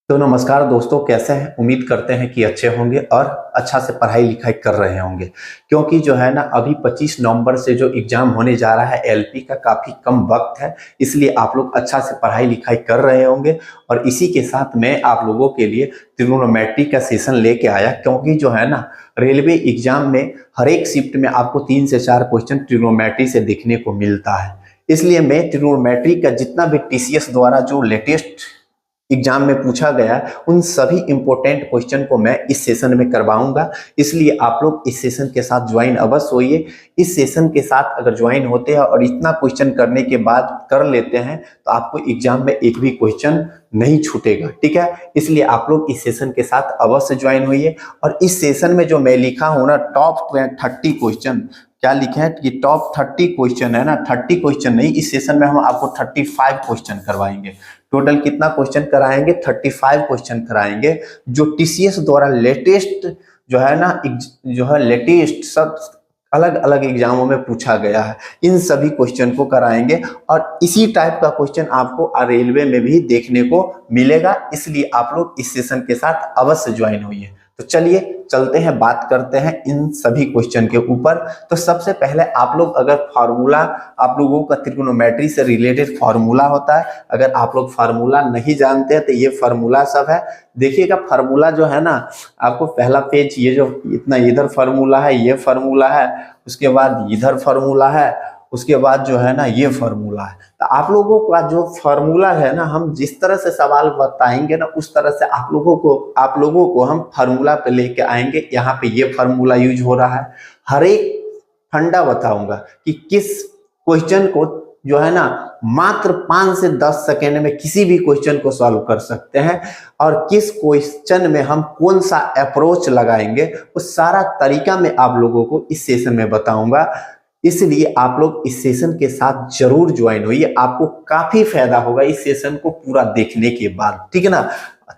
तो नमस्कार दोस्तों, कैसे हैं? उम्मीद करते हैं कि अच्छे होंगे और अच्छा से पढ़ाई लिखाई कर रहे होंगे। क्योंकि जो है ना, अभी 25 नवंबर से जो एग्जाम होने जा रहा है एलपी का, काफ़ी कम वक्त है। इसलिए आप लोग अच्छा से पढ़ाई लिखाई कर रहे होंगे। और इसी के साथ मैं आप लोगों के लिए ट्रिग्नोमेट्री का सेशन लेके आया, क्योंकि जो है ना, रेलवे एग्जाम में हर एक शिफ्ट में आपको 3 से 4 क्वेश्चन ट्रिग्नोमेट्री से देखने को मिलता है। इसलिए मैं ट्रिग्नोमेट्री का जितना भी टीसीएस द्वारा जो लेटेस्ट एग्जाम में पूछा गया उन सभी इंपॉर्टेंट क्वेश्चन को मैं इस सेशन में करवाऊंगा। इसलिए आप लोग इस सेशन के साथ ज्वाइन अवश्य होइए। इस सेशन के साथ अगर ज्वाइन होते हैं और इतना क्वेश्चन करने के बाद कर लेते हैं तो आपको एग्जाम में एक भी क्वेश्चन नहीं छूटेगा, ठीक है। इसलिए आप लोग इस सेशन के साथ अवश्य ज्वाइन होइए। और इस सेशन में जो मैं लिखा हूं ना, टॉप 30 क्वेश्चन, क्या लिखे हैं कि टॉप 30 क्वेश्चन है ना, 30 क्वेश्चन नहीं, इस सेशन में हम आपको 35 क्वेश्चन करवाएंगे। टोटल कितना क्वेश्चन कराएंगे? 35 क्वेश्चन कराएंगे, जो टीसीएस द्वारा लेटेस्ट जो है ना, जो है लेटेस्ट सब अलग अलग एग्जामों में पूछा गया है, इन सभी क्वेश्चन को कराएंगे। और इसी टाइप का क्वेश्चन आपको रेलवे में भी देखने को मिलेगा। इसलिए आप लोग इस सेशन के साथ अवश्य ज्वाइन होइए। तो चलिए चलते हैं, बात करते हैं इन सभी क्वेश्चन के ऊपर। तो सबसे पहले आप लोग अगर फार्मूला, आप लोगों का ट्रिग्नोमेट्री से रिलेटेड फार्मूला होता है, अगर आप लोग फार्मूला नहीं जानते हैं तो ये फार्मूला सब है। देखिएगा फार्मूला जो है ना, आपको पहला पेज, ये जो इतना इधर फार्मूला है, ये फार्मूला है, उसके बाद इधर फार्मूला है, उसके बाद जो है ना ये फार्मूला है। तो आप लोगों का जो फार्मूला है ना, हम जिस तरह से सवाल बताएंगे ना, उस तरह से आप लोगों को हम फार्मूला पे लेके आएंगे। यहाँ पे ये फार्मूला यूज हो रहा है। हर एक फंडा बताऊंगा कि किस क्वेश्चन को जो है ना, मात्र 5 से 10 सेकेंड में किसी भी क्वेश्चन को सॉल्व कर सकते हैं, और किस क्वेश्चन में हम कौन सा अप्रोच लगाएंगे, उस सारा तरीका मैं आप लोगों को इस सेशन में बताऊंगा। इसलिए आप लोग इस सेशन के साथ जरूर ज्वाइन होइए, आपको काफी फायदा होगा इस सेशन को पूरा देखने के बाद, ठीक है ना।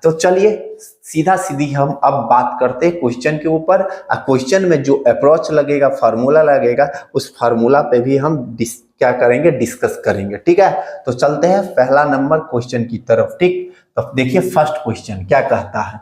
तो चलिए सीधा सीधी हम अब बात करते हैं क्वेश्चन के ऊपर। क्वेश्चन में जो अप्रोच लगेगा, फार्मूला लगेगा, उस फार्मूला पे भी हम क्या करेंगे, डिस्कस करेंगे, ठीक है। तो चलते हैं पहला नंबर क्वेश्चन की तरफ, ठीक। तो देखिए फर्स्ट क्वेश्चन क्या कहता है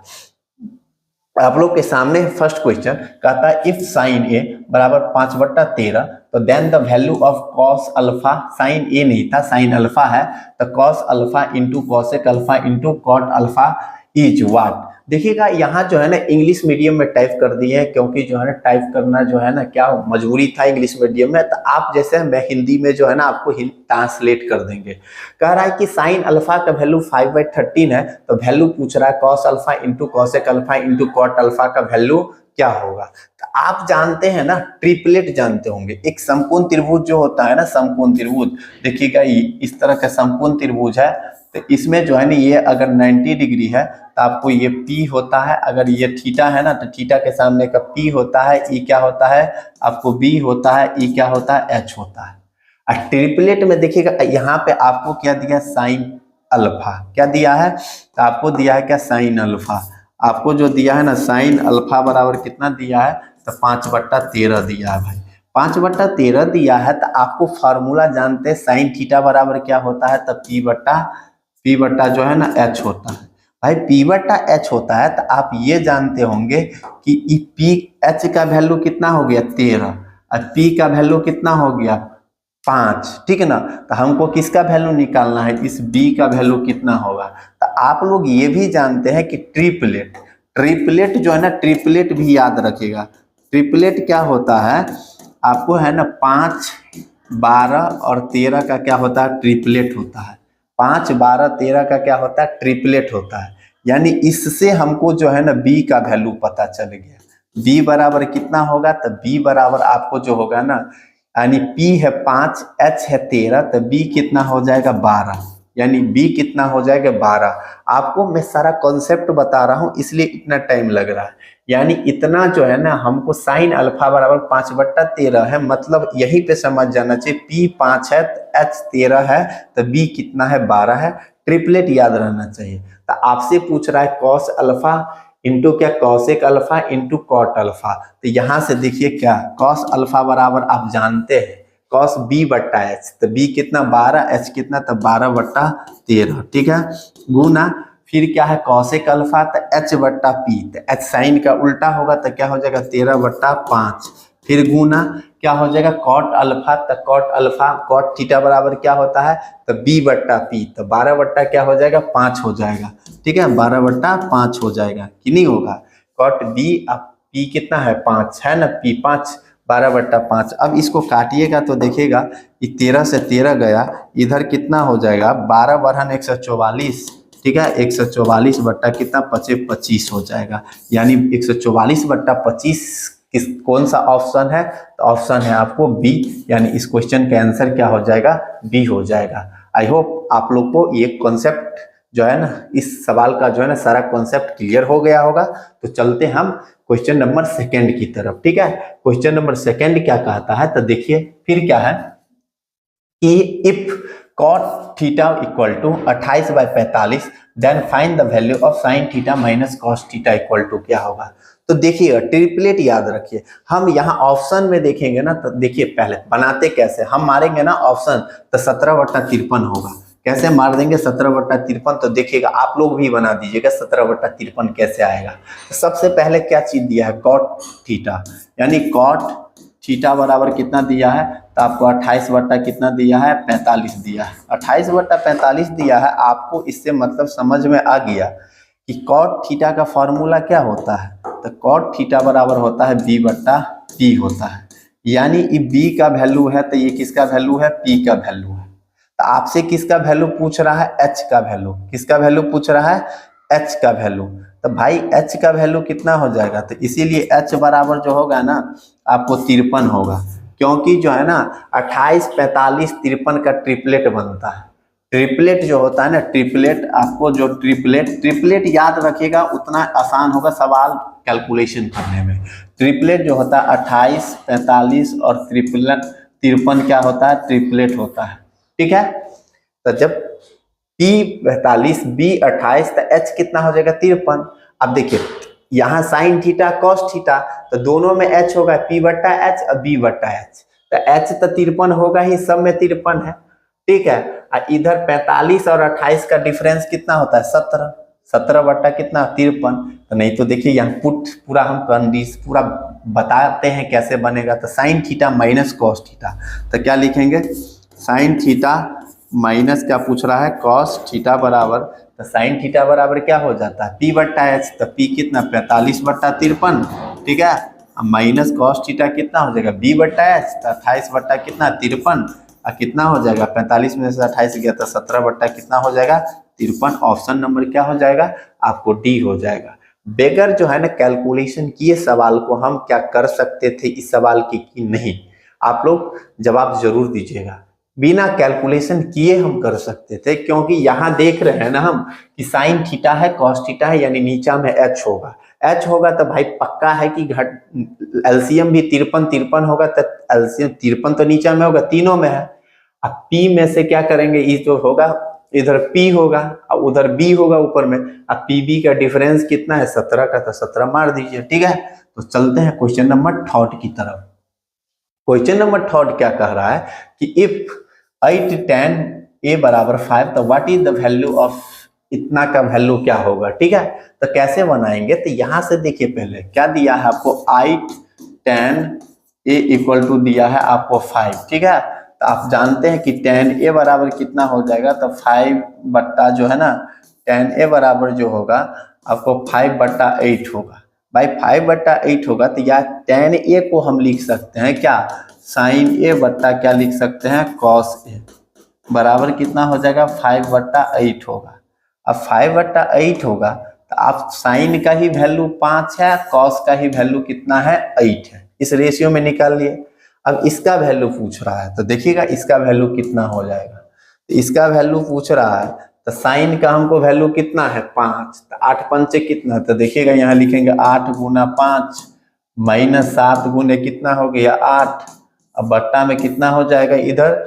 आप लोग के सामने। फर्स्ट क्वेश्चन कहता है इफ साइन ए बराबर 5/13, तो then the value of cos alpha, sine A नहीं था, साइन अल्फा है, तो cos alpha into cosec alpha into cot alpha is what. देखिएगा यहाँ जो है ना, इंग्लिश मीडियम में टाइप कर दिए हैं, क्योंकि जो है ना टाइप करना जो है ना, क्या मजबूरी था इंग्लिश मीडियम में। तो आप जैसे मैं हिंदी में जो है ना आपको ट्रांसलेट कर देंगे। कह रहा है कि साइन अल्फा का वैल्यू 5/13 है, तो वैल्यू पूछ रहा है cos alpha into cosec alpha into cot alpha का वैल्यू क्या होगा। तो आप जानते हैं ना, ट्रिपलेट जानते होंगे। एक समकोण त्रिभुज जो होता है ना, समकोण त्रिभुज, देखिएगा इस तरह का समकोण त्रिभुज है। तो इसमें जो है ना, ये अगर 90 डिग्री है तो आपको ये P होता है, अगर ये थीटा है ना तो थीटा के सामने का P होता है, E क्या होता है आपको B होता है, E क्या होता है H होता है। और ट्रिपलेट में देखिएगा यहाँ पे आपको क्या दिया, साइन अल्फा, क्या दिया है, तो आपको दिया है क्या, साइन अल्फा। आपको जो दिया है ना, साइन अल्फा बराबर कितना दिया है, तो 5/13 दिया है भाई। 5/13 दिया है, तो आपको फार्मूला जानते हैं, साइन थीटा बराबर क्या होता है, तो P बट्टा जो है ना H होता है भाई। P/H होता है, तो आप ये जानते होंगे कि PH का वैल्यू कितना हो गया, 13, और P का वैल्यू कितना हो गया, 5, ठीक है ना। तो हमको किसका वैल्यू निकालना है, इस B का वैल्यू कितना होगा। तो आप लोग ये भी जानते हैं कि ट्रिपलेट जो है ना, ट्रिपलेट भी याद रखेगा। ट्रिपलेट क्या होता है, आपको है ना 5, 12 और 13 का क्या होता है, ट्रिपलेट होता है। 5, 12, 13 का क्या होता है, ट्रिपलेट होता है। यानी इससे हमको जो है ना B का वैल्यू पता चल गया। B बराबर कितना होगा, तो B बराबर आपको जो होगा ना, यानी P है 5, H है 13, तो B कितना हो जाएगा, 12, यानी B कितना हो जाएगा, 12। आपको मैं सारा कॉन्सेप्ट बता रहा हूँ, इसलिए इतना टाइम लग रहा है। यानी इतना जो है ना, हमको साइन अल्फा बराबर 5/13 है, मतलब यहीं पे समझ जाना चाहिए, P 5 है, H 13 है, तो B कितना है, 12 है। ट्रिपलेट याद रहना चाहिए। तो आपसे पूछ रहा है कॉस अल्फा इंटू क्या, cosec alpha into cot alpha. तो यहाँ से देखिए क्या, कॉस अल्फा बराबर आप जानते हैं कॉस B/H, तो B कितना, 12, H कितना, तो 12/13, ठीक है, गुना फिर क्या है कॉसेक अल्फा, तो एच बट्टा पी, तो एच साइन का उल्टा होगा तो क्या हो जाएगा 13/5। फिर गुना क्या हो जाएगा कॉट अल्फा, तो कॉट अल्फा कॉट थीटा बराबर क्या होता है तो बी बट्टा पी, तो 12 बट्टा क्या हो जाएगा 5 हो जाएगा। ठीक है 12/5 हो जाएगा कि नहीं होगा। कॉट बी अब पी कितना है 5 है ना, पी 5 12/5। अब इसको काटिएगा तो देखिएगा कि 13 से 13 गया, इधर कितना हो जाएगा 12 बढ़न 144। ठीक है 144 बट्टा कितना 25 हो जाएगा, यानी 144/25 किस कौन सा ऑप्शन है, तो ऑप्शन है आपको बी, यानी इस क्वेश्चन का आंसर क्या हो जाएगा बी हो जाएगा। आई होप आप लोग को ये कॉन्सेप्ट जो है ना, इस सवाल का जो है ना सारा कॉन्सेप्ट क्लियर हो गया होगा। तो चलते हम क्वेश्चन नंबर सेकंड की तरफ। ठीक है क्वेश्चन नंबर सेकंड क्या कहता है, तो देखिए फिर क्या है कि if cot theta equal to 28/45 then find the value of sine theta minus cos theta equal to क्या होगा। तो देखिए ट्रिपलेट याद रखिए, हम यहाँ ऑप्शन में देखेंगे ना, तो देखिए पहले बनाते कैसे, हम मारेंगे ना ऑप्शन तो 17/53 होगा। कैसे मार देंगे 17/53, तो देखिएगा आप लोग भी बना दीजिएगा 17/53 कैसे आएगा। तो सबसे पहले क्या चीज दिया है कॉट थीटा, यानी कॉट थीटा बराबर कितना दिया है, तो आपको 28 बट्टा कितना दिया है 45 दिया है, 28/45 दिया है आपको। इससे मतलब समझ में आ गया कि कॉट थीटा का फॉर्मूला क्या होता है, तो कॉट थीटा बराबर होता है b/p होता है, यानी ये b का वैल्यू है तो ये किसका वैल्यू है p का वैल्यू है। तो आपसे किसका वैल्यू पूछ रहा है h का वैल्यू, किसका वैल्यू पूछ रहा है h का वैल्यू। तो भाई h का वैल्यू कितना हो जाएगा, तो इसीलिए h बराबर जो होगा ना आपको 53 होगा, क्योंकि जो है ना 28, 45, 53 का ट्रिपलेट बनता है। ट्रिपलेट जो होता है ना, ट्रिपलेट आपको जो ट्रिपलेट याद रखिएगा उतना आसान होगा सवाल कैलकुलेशन करने में। ट्रिपलेट जो होता है 28, 45 और 53 क्या होता है ट्रिपलेट होता है। ठीक है तो जब P 45 B 28 तो H कितना हो जाएगा 53। अब देखिए यहाँ साइन थीटा कॉस थीटा, तो दोनों में H होगा P/H और B/H, तो H तो 53 होगा ही, सब में 53 है। ठीक है इधर 45 और 28 का डिफरेंस कितना होता है 17, 17 बट्टा कितना 53। तो नहीं तो देखिए यहाँ पुट पूरा हम कंडीशन पूरा बताते हैं कैसे बनेगा। तो sign theta minus cos theta, तो क्या लिखेंगे साइन थीटा माइनस क्या पूछ रहा है कॉस थीटा बराबर, तो साइन थीटा बराबर क्या हो जाता है P/H, तो P कितना 45/53। ठीक है माइनस कॉस थीटा कितना हो जाएगा B/H, तो 28 बट्टा कितना 53 और कितना हो जाएगा 45 में से 28 गया तो 17 बट्टा कितना हो जाएगा 53। ऑप्शन नंबर क्या हो जाएगा आपको डी हो जाएगा। बेगर जो है ना कैलकुलेशन किए सवाल को हम क्या कर सकते थे इस सवाल की कि नहीं, आप लोग जवाब जरूर दीजिएगा। बिना कैलकुलेशन किए हम कर सकते थे, क्योंकि यहाँ देख रहे हैं ना हम कि साइन थीटा है कॉस थीटा है, यानी नीचा में h होगा, h होगा तो भाई पक्का है कि घट एलसीएम भी 53 होगा, तो एलसीएम 53 तो नीचा में होगा तीनों में है। अब p में से क्या करेंगे ये जो होगा इधर p होगा और उधर b होगा ऊपर में। अब pb का डिफरेंस कितना है 17 का, तो 17 मार दीजिए। ठीक है तो चलते हैं क्वेश्चन नंबर 3 की तरफ। क्वेश्चन नंबर 3 क्या कह रहा है कि इफ 8 tan a बराबर 5 तो what is the value of इतना का वैल्यू क्या होगा। ठीक है तो कैसे बनाएंगे, तो यहां से देखिए पहले क्या दिया है आपको 8 tan a इक्वल टू दिया है आपको 5। ठीक है तो आप जानते हैं कि tan a बराबर कितना हो जाएगा, तो 5 बट्टा जो है ना tan a बराबर जो होगा आपको 5/8 होगा। भाई 5/8 होगा तो या tan a को हम लिख सकते हैं क्या साइन a बट्टा क्या लिख सकते हैं कॉस a, बराबर कितना हो जाएगा 5/8 होगा। अब 5/8 होगा तो आप साइन का ही वैल्यू 5 है, कॉस का ही वैल्यू कितना है 8 है, इस रेशियो में निकाल लिए। अब इसका वैल्यू पूछ रहा है तो देखिएगा इसका वैल्यू कितना हो जाएगा, तो इसका वैल्यू पूछ रहा है तो साइन का हमको वैल्यू कितना है 5, तो 8 पंचे कितना, तो देखिएगा यहाँ लिखेंगे 8 गुना 5 माइनस 7 गुने कितना हो गया 8, अब बट्टा में कितना हो जाएगा इधर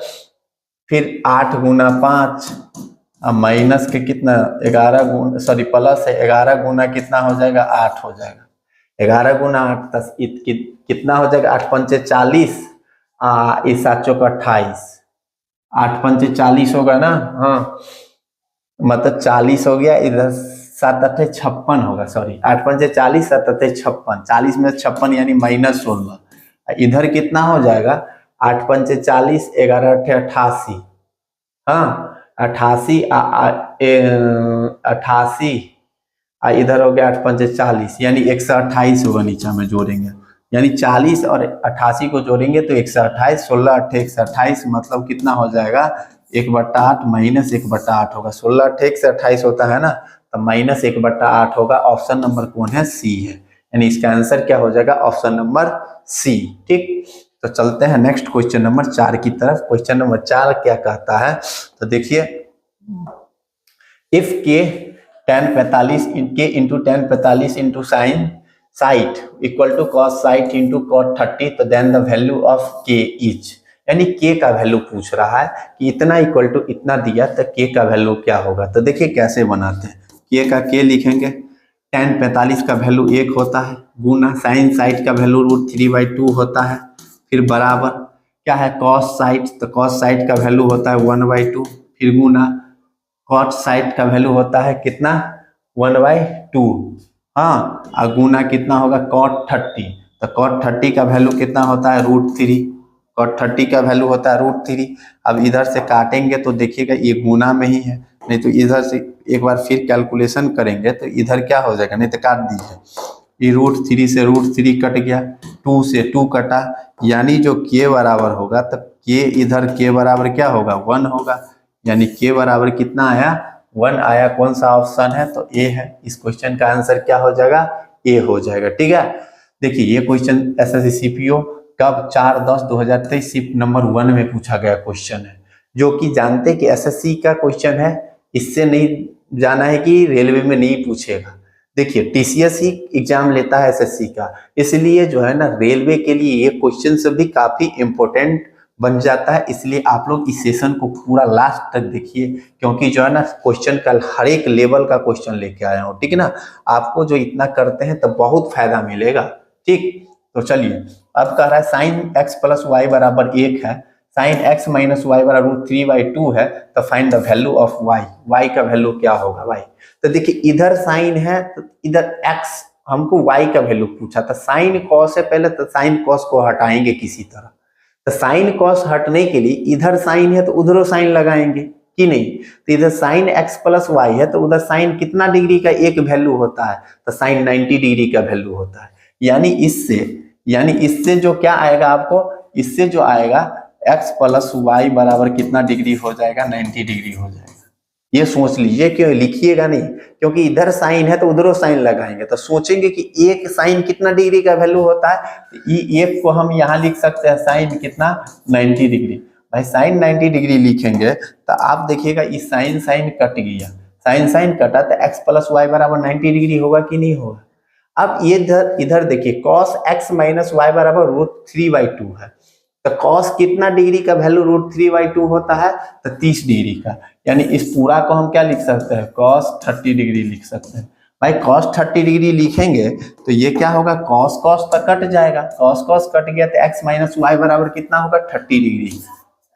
फिर 8 गुना 5 अब माइनस के कितना 11 गुना सॉरी प्लस है 11 गुना कितना हो जाएगा 8 हो जाएगा। 11 गुना 8 कितना हो जाएगा 8 पंचे 40 इस 7 चौक 28, 8 पंचे 40 होगा ना। हाँ मतलब 40 हो गया, इधर 7 अठे 56 होगा, सॉरी 8 पंचे 40, 7 अठे 56, 40 में 56 यानी -16। इधर कितना हो जाएगा, 8 पंचे 40, 11 अठे 88, हाँ 88, 88, इधर हो गया 8 पंचे 40 यानी 128 होगा, नीचे में जोड़ेंगे यानी 40 और 88 को जोड़ेंगे तो 128, 16 अट्ठे 128, मतलब कितना हो जाएगा 1/8 माइनस 1/8 होगा। 16 अट्ठे 128 होता है ना, तो माइनस 1/8 होगा। ऑप्शन नंबर कौन है, सी है, यानी इसका आंसर क्या हो जाएगा, ऑप्शन नंबर सी। ठीक, तो चलते हैं नेक्स्ट क्वेश्चन नंबर 4 की तरफ। क्वेश्चन नंबर 4 क्या कहता है, तो देखिए, इफ के tan 45 के into tan 45 into sine theta equal to cos theta into cot 30, तो then the value of k is, यानी के का वैल्यू पूछ रहा है कि इतना इक्वल टू इतना दिया तो के का वैल्यू क्या होगा। तो देखिए कैसे बनाते हैं, के का के लिखेंगे, tan 45 का वैल्यू 1 होता है, गुना साइन साइट का वैल्यू √3/2 होता है, फिर बराबर क्या है कॉस साइट, तो कॉस साइट का वैल्यू होता है 1/2, फिर गुना कॉट साइट का वैल्यू होता है कितना 1/2, हाँ, और गुना कितना होगा कॉट 30, तो कॉट 30 का वैल्यू कितना होता है √3, कॉट 30 का वैल्यू होता है √3। अब इधर से काटेंगे तो देखिएगा ये गुना में ही है, नहीं तो इधर से एक बार फिर कैलकुलेशन करेंगे तो इधर क्या हो जाएगा, नहीं तो काट दीजिए, ये √3 से √3 कट गया, 2 से 2 कटा, यानी जो के बराबर होगा तो के इधर के बराबर क्या होगा 1 होगा, यानी के बराबर कितना आया 1 आया। कौन सा ऑप्शन है, तो ए है। इस क्वेश्चन का आंसर क्या हो जाएगा, ए हो जाएगा। ठीक है, देखिए ये क्वेश्चन एसएससी सीपीओ कब 4/10/2023 शिफ्ट नंबर 1 में पूछा गया क्वेश्चन है, जो कि जानते कि एसएससी का क्वेश्चन है, इससे नहीं जाना है कि रेलवे में नहीं पूछेगा। देखिए टीसीएस ही एग्जाम लेता है एसएससी का, इसलिए जो है ना रेलवे के लिए ये क्वेश्चन से भी काफी इंपॉर्टेंट बन जाता है। इसलिए आप लोग इस सेशन को पूरा लास्ट तक देखिए, क्योंकि जो है ना क्वेश्चन का हर एक लेवल का क्वेश्चन लेके आया हूँ। ठीक है ना, आपको जो इतना करते हैं तो बहुत फायदा मिलेगा। ठीक, तो चलिए अब कह रहा है साइन x प्लस वाई बराबर 1 है, साइन x माइनस वाई बराबर √3/2 है, तो find the value of y, y का वैल्यू क्या होगा y। तो देखिए इधर साइन है तो इधर x, हमको y का वैल्यू पूछा था, साइन कॉस है पहले, तो साइन कॉस को हटाएंगे किसी तरह, तो साइन कॉस हटने के लिए इधर साइन है तो उधर साइन लगाएंगे कि नहीं, तो इधर साइन x प्लस वाई है तो उधर साइन कितना डिग्री का एक वैल्यू होता है, तो साइन 90 डिग्री का वैल्यू होता है। यानी इससे जो क्या आएगा आपको, इससे जो आएगा x प्लस वाई बराबर कितना डिग्री हो जाएगा 90 डिग्री हो जाएगा। ये सोच लीजिए, क्यों लिखिएगा नहीं, क्योंकि इधर साइन है तो उधर साइन लगाएंगे, तो सोचेंगे कि एक साइन कितना डिग्री का वैल्यू होता है, एक को हम यहाँ लिख सकते हैं साइन कितना 90 डिग्री। भाई साइन 90 डिग्री लिखेंगे तो आप देखिएगा इस साइन साइन कट गया, साइन साइन कटा तो x प्लस वाई बराबर 90 डिग्री होगा कि नहीं होगा। अब ये इधर देखिए cos x माइनस वाई बराबर √3/2 है, तो cos कितना डिग्री का वैल्यू √3/2 होता है, तो 30 डिग्री का, यानी इस पूरा को हम क्या लिख सकते हैं cos 30 डिग्री लिख सकते हैं। भाई cos 30 डिग्री लिखेंगे तो ये क्या होगा cos cos तो कट जाएगा, cos cos कट गया तो x माइनस वाई बराबर कितना होगा 30 डिग्री,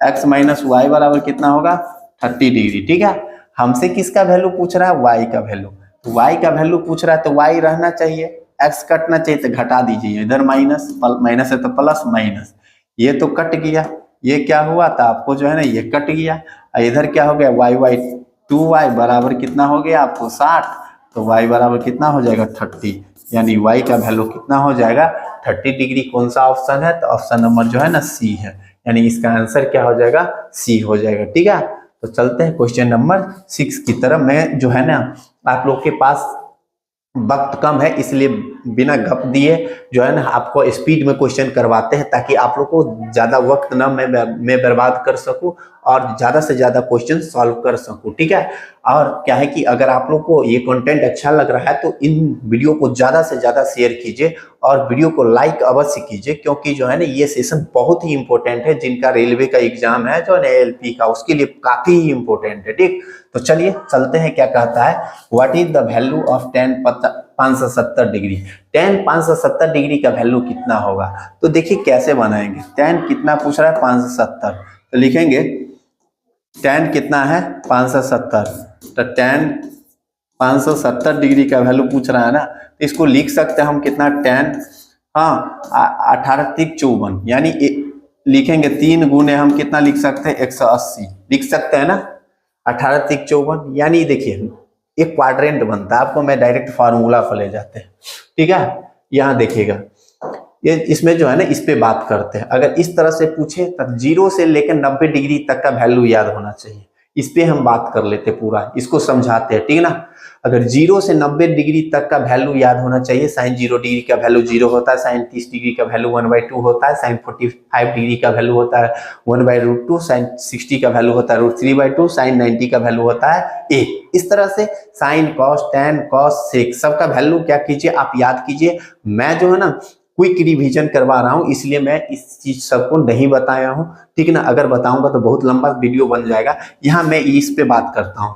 x माइनस वाई बराबर कितना होगा 30 डिग्री। ठीक है, हमसे किसका वैल्यू पूछ रहा है, y का वैल्यू, y का वैल्यू पूछ रहा है तो y रहना चाहिए, x कटना चाहिए तो घटा दीजिए, इधर माइनस माइनस है तो प्लस माइनस, ये तो कट गया, ये क्या हुआ था आपको जो है ना ये कट गया, इधर क्या हो गया y/2y बराबर कितना हो गया आपको 60, तो y बराबर कितना हो जाएगा 30, यानी y का वैल्यू कितना हो जाएगा 30 डिग्री। कौन सा ऑप्शन है, तो ऑप्शन नंबर जो है ना सी है, यानी इसका आंसर क्या हो जाएगा सी हो जाएगा। ठीक है, तो चलते हैं क्वेश्चन नंबर 6 की तरफ। मैं जो है ना आप लोग के पास वक्त कम है, इसलिए बिना गप दिए जो है ना आपको स्पीड में क्वेश्चन करवाते हैं, ताकि आप लोग को ज्यादा वक्त ना मैं बर्बाद कर सकूं और ज्यादा से ज्यादा क्वेश्चन सॉल्व कर सकूं। ठीक है, और क्या है कि अगर आप लोग को ये कंटेंट अच्छा लग रहा है तो इन वीडियो को ज्यादा से ज्यादा शेयर कीजिए और वीडियो को लाइक अवश्य कीजिए, क्योंकि जो है ना ये सेशन बहुत ही इंपॉर्टेंट है, जिनका रेलवे का एग्जाम है जो है एलपी का, उसके लिए काफी ही इंपॉर्टेंट है। ठीक, तो चलिए चलते हैं, क्या कहता है, what is the value of tan 570 degree, tan 570 degree का वैल्यू कितना होगा। तो देखिए कैसे बनाएंगे, tan कितना पूछ रहा है 570, तो लिखेंगे tan कितना है 570, तो tan 570 डिग्री का वैल्यू पूछ रहा है ना, तो इसको लिख सकते हैं हम कितना tan, हाँ 18×54, यानी लिखेंगे 3 गुने हम कितना लिख सकते हैं 180 लिख सकते हैं ना, 18×54, यानी देखिए एक क्वाड्रेंट बनता है। आपको मैं डायरेक्ट फार्मूला पर ले जाते हैं, ठीक है। यहाँ देखिएगा ये इसमें जो है ना, इस पे बात करते हैं। अगर इस तरह से पूछे तो 0 से लेकर 90 डिग्री तक का वैल्यू याद होना चाहिए। इस पे हम बात कर लेते पूरा, इसको समझाते हैं, ठीक है ना। अगर 0 से 90 डिग्री तक का वैल्यू याद होना चाहिए। साइन 0 डिग्री का वैल्यू 0 होता है, साइन 30 डिग्री का वैल्यू 1/2 होता है, साइन 45 डिग्री का वैल्यू होता है 1/√2, साइन 60 का वैल्यू होता है √3/2, साइन 90 का वैल्यू होता है 1। इस तरह से साइन, कॉस, टैन, कॉस, सेक सबका वैल्यू क्या कीजिए आप याद कीजिए। मैं जो है ना क्विक रिवीजन करवा रहा हूं, इसलिए मैं इस चीज सबको नहीं बताया हूं, ठीक है ना। अगर बताऊंगा तो बहुत लंबा वीडियो बन जाएगा। यहाँ मैं इस पे बात करता हूं।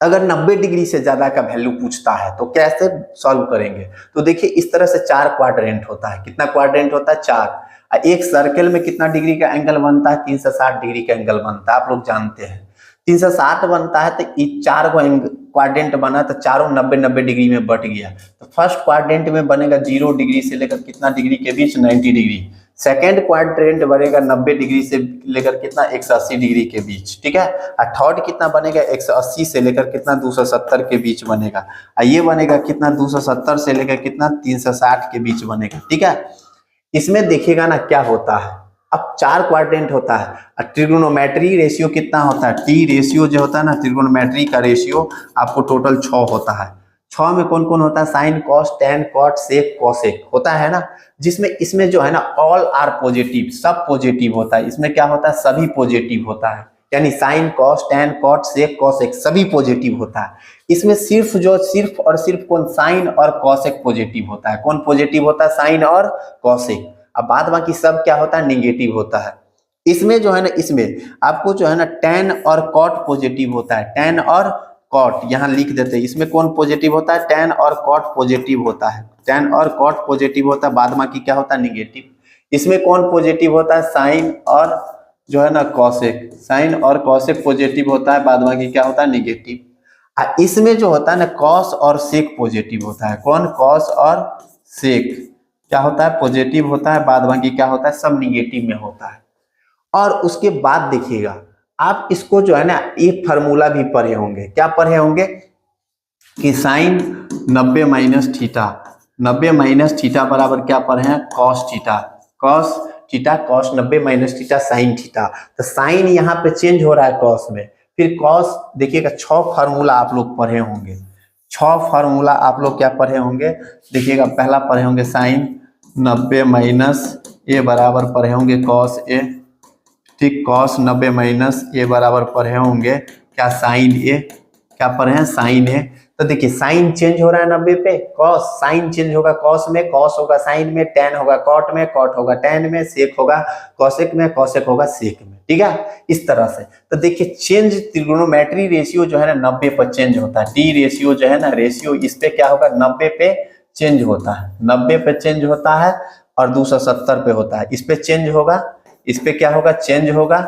अगर 90 डिग्री से ज्यादा का वैल्यू पूछता है तो कैसे सॉल्व करेंगे। तो देखिए इस तरह से 4 क्वाड्रेंट होता है। कितना क्वाड्रेंट होता है 4। एक सर्कल में कितना डिग्री का एंगल बनता है 360 डिग्री का एंगल बनता है, आप लोग जानते हैं। 360 बनता है तो ये 4 क्वाड्रेंट बना तो चारों 90-90 डिग्री में बट गया। तो फर्स्ट क्वाड्रेंट में बनेगा 0 डिग्री से लेकर कितना डिग्री के बीच 90 डिग्री। सेकेंड क्वाड्रेंट बनेगा 90 डिग्री से लेकर कितना 180 डिग्री के बीच, ठीक है। और थर्ड कितना बनेगा 180 से लेकर कितना 270 के बीच बनेगा। और ये बनेगा कितना 270 से लेकर कितना 360 के बीच बनेगा, ठीक है। इसमें देखिएगा ना क्या होता है। अब 4 क्वाड्रेंट होता है और ट्रिग्नोमेट्री रेशियो कितना होता है, टी रेशियो जो होता है ना, ट्रिग्नोमेट्री का रेशियो आपको टोटल 6 होता है। 6 में कौन कौन होता है, साइन, कॉस, टैन, कॉट, सेक, कॉसेक होता है ना। जिसमें इसमें जो है ना ऑल आर पॉजिटिव, सब पॉजिटिव होता है। इसमें क्या होता है, सभी पॉजिटिव होता है, यानी साइन, कॉस, टैन, कॉट, सेक, कॉसेक सभी पॉजिटिव होता है। इसमें सिर्फ और सिर्फ कौन, साइन और कॉसेक पॉजिटिव होता है। कौन पॉजिटिव होता है, साइन और कॉसेक। अब बाद बाकी सब क्या होता है, निगेटिव होता है। इसमें जो है ना, इसमें आपको जो है ना टैन और कॉट पॉजिटिव होता है। टैन और कॉट यहाँ लिख देते हैं। इसमें कौन पॉजिटिव होता है, टैन और कॉट पॉजिटिव होता है। टैन और कॉट पॉजिटिव होता है, बाद बाकी क्या होता है, निगेटिव। इसमें कौन पॉजिटिव होता है, साइन और जो है ना कॉसेक। साइन और कॉसेक पॉजिटिव होता है, बाद बाकी क्या होता है, निगेटिव। इसमें जो होता है ना कॉस और सेक पॉजिटिव होता है। कौन, कॉस और सेक क्या होता है, पॉजिटिव होता है, बाद बाकी क्या होता है, सब निगेटिव में होता है। और उसके बाद देखिएगा आप इसको जो है ना ये फार्मूला भी पढ़े होंगे। क्या पढ़े होंगे कि sine 90 minus theta, 90 minus theta बराबर क्या पढ़े हैं, cos theta. Cos theta, cos 90 minus theta sine theta. तो साइन यहाँ पे चेंज हो रहा है कॉस में, फिर कॉस देखिएगा 6 फार्मूला आप लोग पढ़े होंगे। 6 फार्मूला आप लोग क्या पढ़े होंगे, देखिएगा पहला पढ़े होंगे साइन 90 माइनस ए बराबर पढ़े होंगे कॉस ए, ठीक। कॉस 90 माइनस ए बराबर पढ़े होंगे क्या, साइन ए। क्या पढ़े हैं, साइन ए। तो देखिए साइन चेंज हो रहा है 90 पे, कॉस, साइन चेंज होगा कॉस में, कॉस होगा साइन में, टैन होगा कॉट में, कॉट होगा टैन में, सेक होगा कॉसेक में, कॉसेक होगा सेक में, ठीक है। इस तरह से तो देखिए चेंज ट्रिग्नोमेट्री रेशियो जो है ना 90 पर चेंज होता है। टी रेशियो जो है ना रेशियो, इस पे क्या होगा, 90 पे चेंज होता है। 90 पे चेंज होता है और 270 पे होता है। इस पे चेंज होगा, इस पे क्या होगा, चेंज होगा,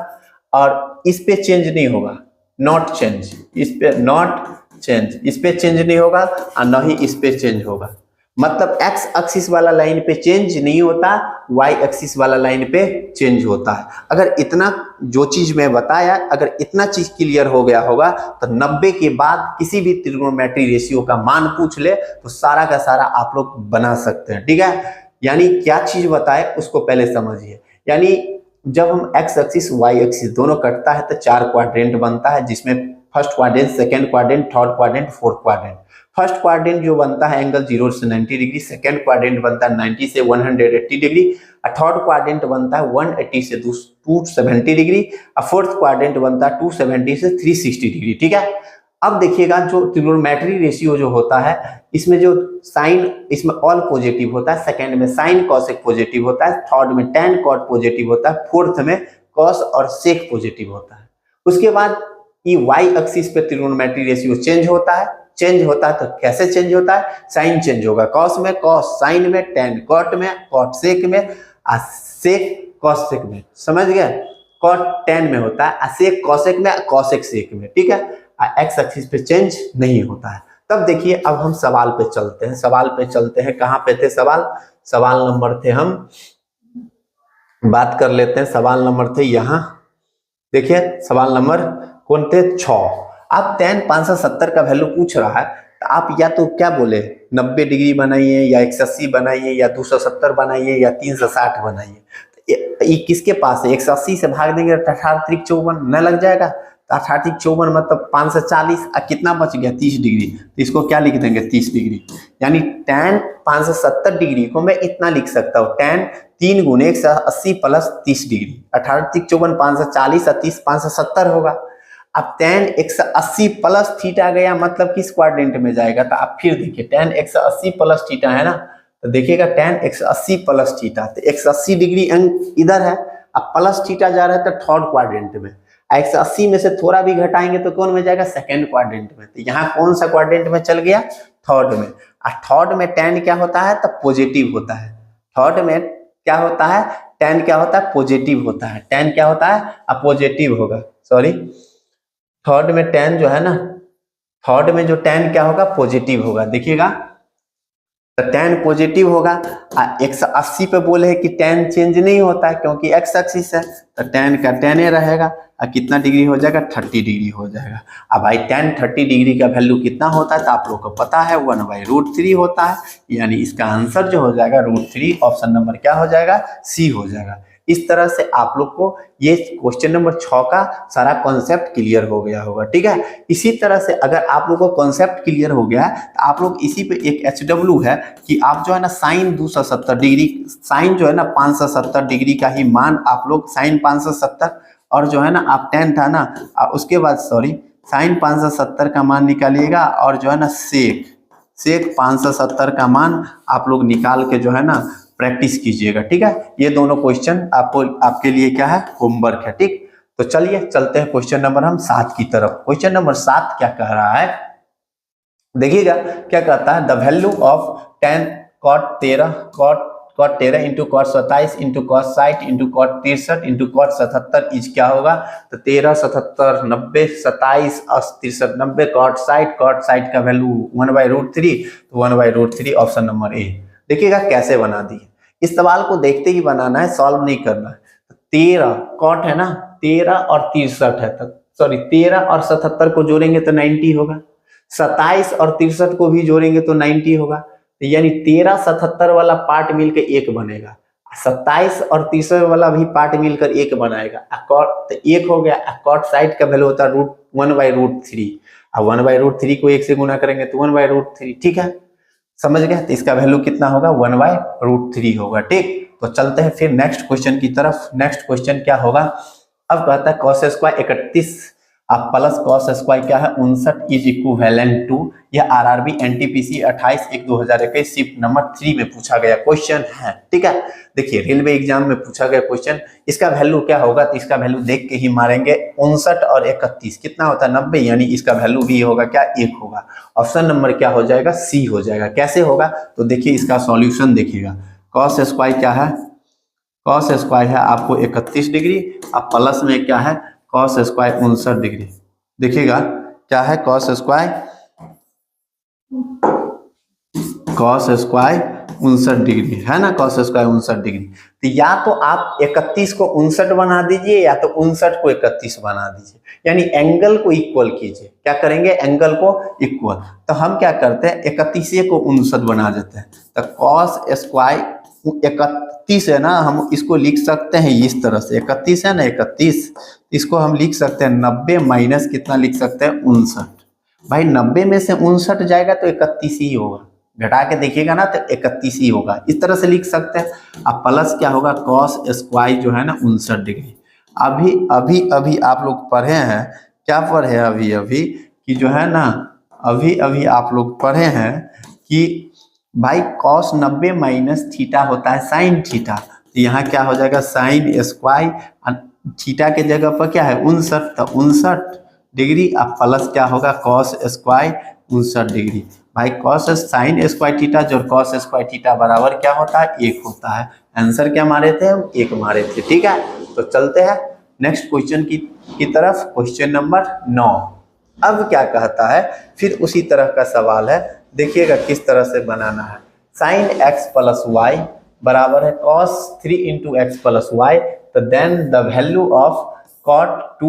और इस पे चेंज नहीं होगा, नॉट चेंज। इस पे नॉट चेंज, इस पे चेंज नहीं होगा और न ही इस पे चेंज होगा। मतलब एक्स एक्सिस वाला लाइन पे चेंज नहीं होता, वाई एक्सिस वाला लाइन पे चेंज होता है। अगर इतना जो चीज मैं बताया, अगर इतना चीज क्लियर हो गया होगा तो 90 के बाद किसी भी ट्रिग्नोमेट्री रेशियो का मान पूछ ले तो सारा का सारा आप लोग बना सकते हैं, ठीक है। यानी क्या चीज बताए उसको पहले समझिए। यानी जब हम एक्स एक्सिस वाई एक्सिस दोनों कटता है तो 4 क्वाड्रेंट बनता है, जिसमें first quadrant, second quadrant, third quadrant, fourth quadrant. First quadrant जो बनता है एंगल 0 से 90 डिग्री, सेकंड क्वाड्रेंट बनता है 90 से 180 डिग्री, और थर्ड क्वाड्रेंट बनता है 180 से 270 डिग्री, और फोर्थ क्वाड्रेंट बनता है 270 से 360 डिग्री, ठीक है। अब देखिएगा जो ट्रिग्नोमेट्री रेशियो जो होता है, इसमें जो साइन, इसमें ऑल पॉजिटिव होता है, सेकंड में साइन कॉसेक पॉजिटिव होता है, थर्ड में टैन कॉट पॉजिटिव होता है, फोर्थ में कॉस और सेक पॉजिटिव होता है। उसके बाद ये वाई एक्सिस पे ट्रिग्नोमेट्री रेशियो चेंज होता है। चेंज होता है तो कैसे चेंज होता है, साइन चेंज होगा कॉस में, कॉस साइन में, टैन कॉट में, कॉट सेक में, और सेक कॉस सेक में, समझ गए। कॉट टैन में होता है, सेक कॉसेक में, कॉसेक सेक में, ठीक है। एक्स एक्सिस पे चेंज नहीं होता है। तब देखिए अब हम सवाल पे चलते हैं, सवाल पे चलते हैं। कहाँ पे थे सवाल? सवाल नंबर थे, हम बात कर लेते हैं। सवाल नंबर थे यहाँ, देखिए सवाल नंबर कौन थे? 6। आप tan 570 का वैल्यू पूछ रहा है, तो आप या तो क्या बोले 90 डिग्री बनाइए, या 180 बनाइए, या 270 बनाइए, या 360 बनाइए। ये किसके पास है? 180 से भाग देंगे 18 54 न लग जाएगा। 18 54 मतलब 540, कितना बच गया? 30 डिग्री। तो इसको क्या लिख देंगे? 30 डिग्री। यानी tan 570 डिग्री को मैं इतना लिख सकता हूँ, tan 3 गुने 180 प्लस 30 डिग्री। 18 54 540 और 30 570 होगा। अब tan 180 प्लस थीटा गया, मतलब किस क्वाड्रेंट में जाएगा? तो आप फिर देखिए tan 180 प्लस थीटा है ना, तो देखिएगा tan 180 प्लस थीटा, तो 180 डिग्री अंक इधर है, अब प्लस थीटा जा रहा है तो थर्ड क्वाड्रेंट में। 180 में से थोड़ा भी घटाएंगे तो कौन में जाएगा? सेकेंड क्वाड्रेंट में। तो यहाँ कौन सा क्वाड्रेंट में चल गया? थर्ड में। और थर्ड में tan क्या होता है? तो पॉजिटिव होता है। थर्ड में क्या होता है? tan क्या होता है? पॉजिटिव होता है। tan क्या होता है? पॉजिटिव होगा, सॉरी। थर्ड में tan जो है ना, थर्ड में जो tan क्या होगा? पॉजिटिव होगा। देखिएगा तो tan पॉजिटिव होगा। 180 पे बोले है कि tan चेंज नहीं होता है क्योंकि x एक्सिस है, तो tan का tan रहेगा। और कितना डिग्री हो जाएगा? 30 डिग्री हो जाएगा। अब भाई tan 30 डिग्री का वैल्यू कितना होता है? तो आप लोग को पता है 1/√3 होता है। यानी इसका आंसर जो हो जाएगा √3, ऑप्शन नंबर क्या हो जाएगा? सी हो जाएगा। इस तरह से आप लोग को ये क्वेश्चन नंबर 6 का सारा कॉन्सेप्ट क्लियर हो गया होगा, ठीक है। इसी तरह से अगर आप लोग को कॉन्सेप्ट क्लियर हो गया है तो आप लोग इसी पे एक HW है कि आप जो है ना साइन 270 डिग्री, साइन जो है ना 570 डिग्री का ही मान आप लोग साइन 570, और जो है ना आप tan था ना, उसके बाद सॉरी साइन 570 का मान निकालिएगा, और जो है ना सेक 570 का मान आप लोग निकाल के जो है ना प्रैक्टिस कीजिएगा, ठीक है। ये दोनों क्वेश्चन आपको आपके लिए क्या है? होमवर्क है, ठीक। तो चलिए चलते हैं क्वेश्चन नंबर हम 7 की तरफ। क्वेश्चन नंबर 7 क्या कह रहा है? देखिएगा क्या कहता है, the value of tan cot 13 into cot 27 into cot 60 into cot 63 into cot 77 is क्या होगा? तो 13 77 90 27 63 90 cot 60 का वैल्यू 1/√3, तो 1/√3 ऑप्शन नंबर ए। देखिएगा कैसे बना दिए। इस सवाल को देखते ही बनाना है, सॉल्व नहीं करना है। 13 कॉट है ना, 13 और 63 है, तो सॉरी 13 और 77 को जोड़ेंगे तो 90 होगा। 27 और 63 को भी जोड़ेंगे तो 90 होगा। तो यानी 13 77 वाला पार्ट मिलकर एक बनेगा, 27 और 63 वाला भी पार्ट मिलकर एक बनाएगा। तो एक हो गया। कॉट साइड का वैल्यू होता है 1/√3, और 1/√3 को 1 से गुना करेंगे तो 1/√3, ठीक है, समझ गए। तो इसका वैल्यू कितना होगा? 1/√3 होगा, ठीक। तो चलते हैं फिर नेक्स्ट क्वेश्चन की तरफ। नेक्स्ट क्वेश्चन क्या होगा? अब कहता है cos स्क्वायर 31 अब प्लस cos स्क्वायर क्या है? 59 इज इक्विवेलेंट टू, यह RRB NTPC 28/1/2021 शिफ्ट नंबर 3 में पूछा गया क्वेश्चन है, ठीक है। देखिए रेलवे एग्जाम में पूछा गया क्वेश्चन, इसका वैल्यू क्या होगा? तो इसका वैल्यू देख के ही मारेंगे। 59 और 31 कितना होता है? 90, यानी इसका वैल्यू भी होगा क्या? 1 होगा। ऑप्शन नंबर क्या हो जाएगा? सी हो जाएगा। कैसे होगा? तो देखिए इसका सॉल्यूशन देखिएगा। cos स्क्वायर क्या है? cos स्क्वायर है आपको 31 डिग्री, अब प्लस में क्या है? cos square 59 degree. देखिएगा क्या है? cos स्क्वायर 59 डिग्री है ना, cos स्क्वायर 59 डिग्री। तो या तो आप 31 को 59 बना दीजिए, या तो 59 को 31 बना दीजिए, यानी एंगल को इक्वल कीजिए। क्या करेंगे? एंगल को इक्वल। तो हम क्या करते हैं? 31 को 59 बना देते हैं। तो cos स्क्वायर 31 है ना, हम इसको लिख सकते हैं इस तरह से। 31 है ना, 31 इसको हम लिख सकते हैं 90 माइनस कितना लिख सकते हैं? 59। भाई 90 में से 59 जाएगा तो 31 ही होगा, घटा के देखिएगा ना तो 31 ही होगा। इस तरह से लिख सकते हैं। अब प्लस क्या होगा? cos स्क्वायर जो है ना 59 डिग्री। अभी आप लोग पढ़े हैं, क्या पढ़े अभी कि जो है ना अभी आप लोग पढ़े हैं कि भाई cos 90 माइनस थीटा होता है साइन थीटा। तो यहाँ क्या हो जाएगा? साइन स्क्वायर, थीटा के जगह पर क्या है? 59, तो 59 डिग्री। अब प्लस क्या होगा? cos square 59 degree. भाई cos साइन स्क्वायर थीटा जो cos स्क्वायर थीटा बराबर क्या होता है? 1 होता है। आंसर क्या मारे थे हम? 1 मारे थे, ठीक है। तो चलते हैं नेक्स्ट क्वेश्चन की तरफ। Question number 9। अब क्या कहता है, फिर उसी तरह का सवाल है, देखिएगा किस तरह से बनाना है। साइन एक्स प्लस वाई बराबर है cos 3 into x plus y, तो then the value of cot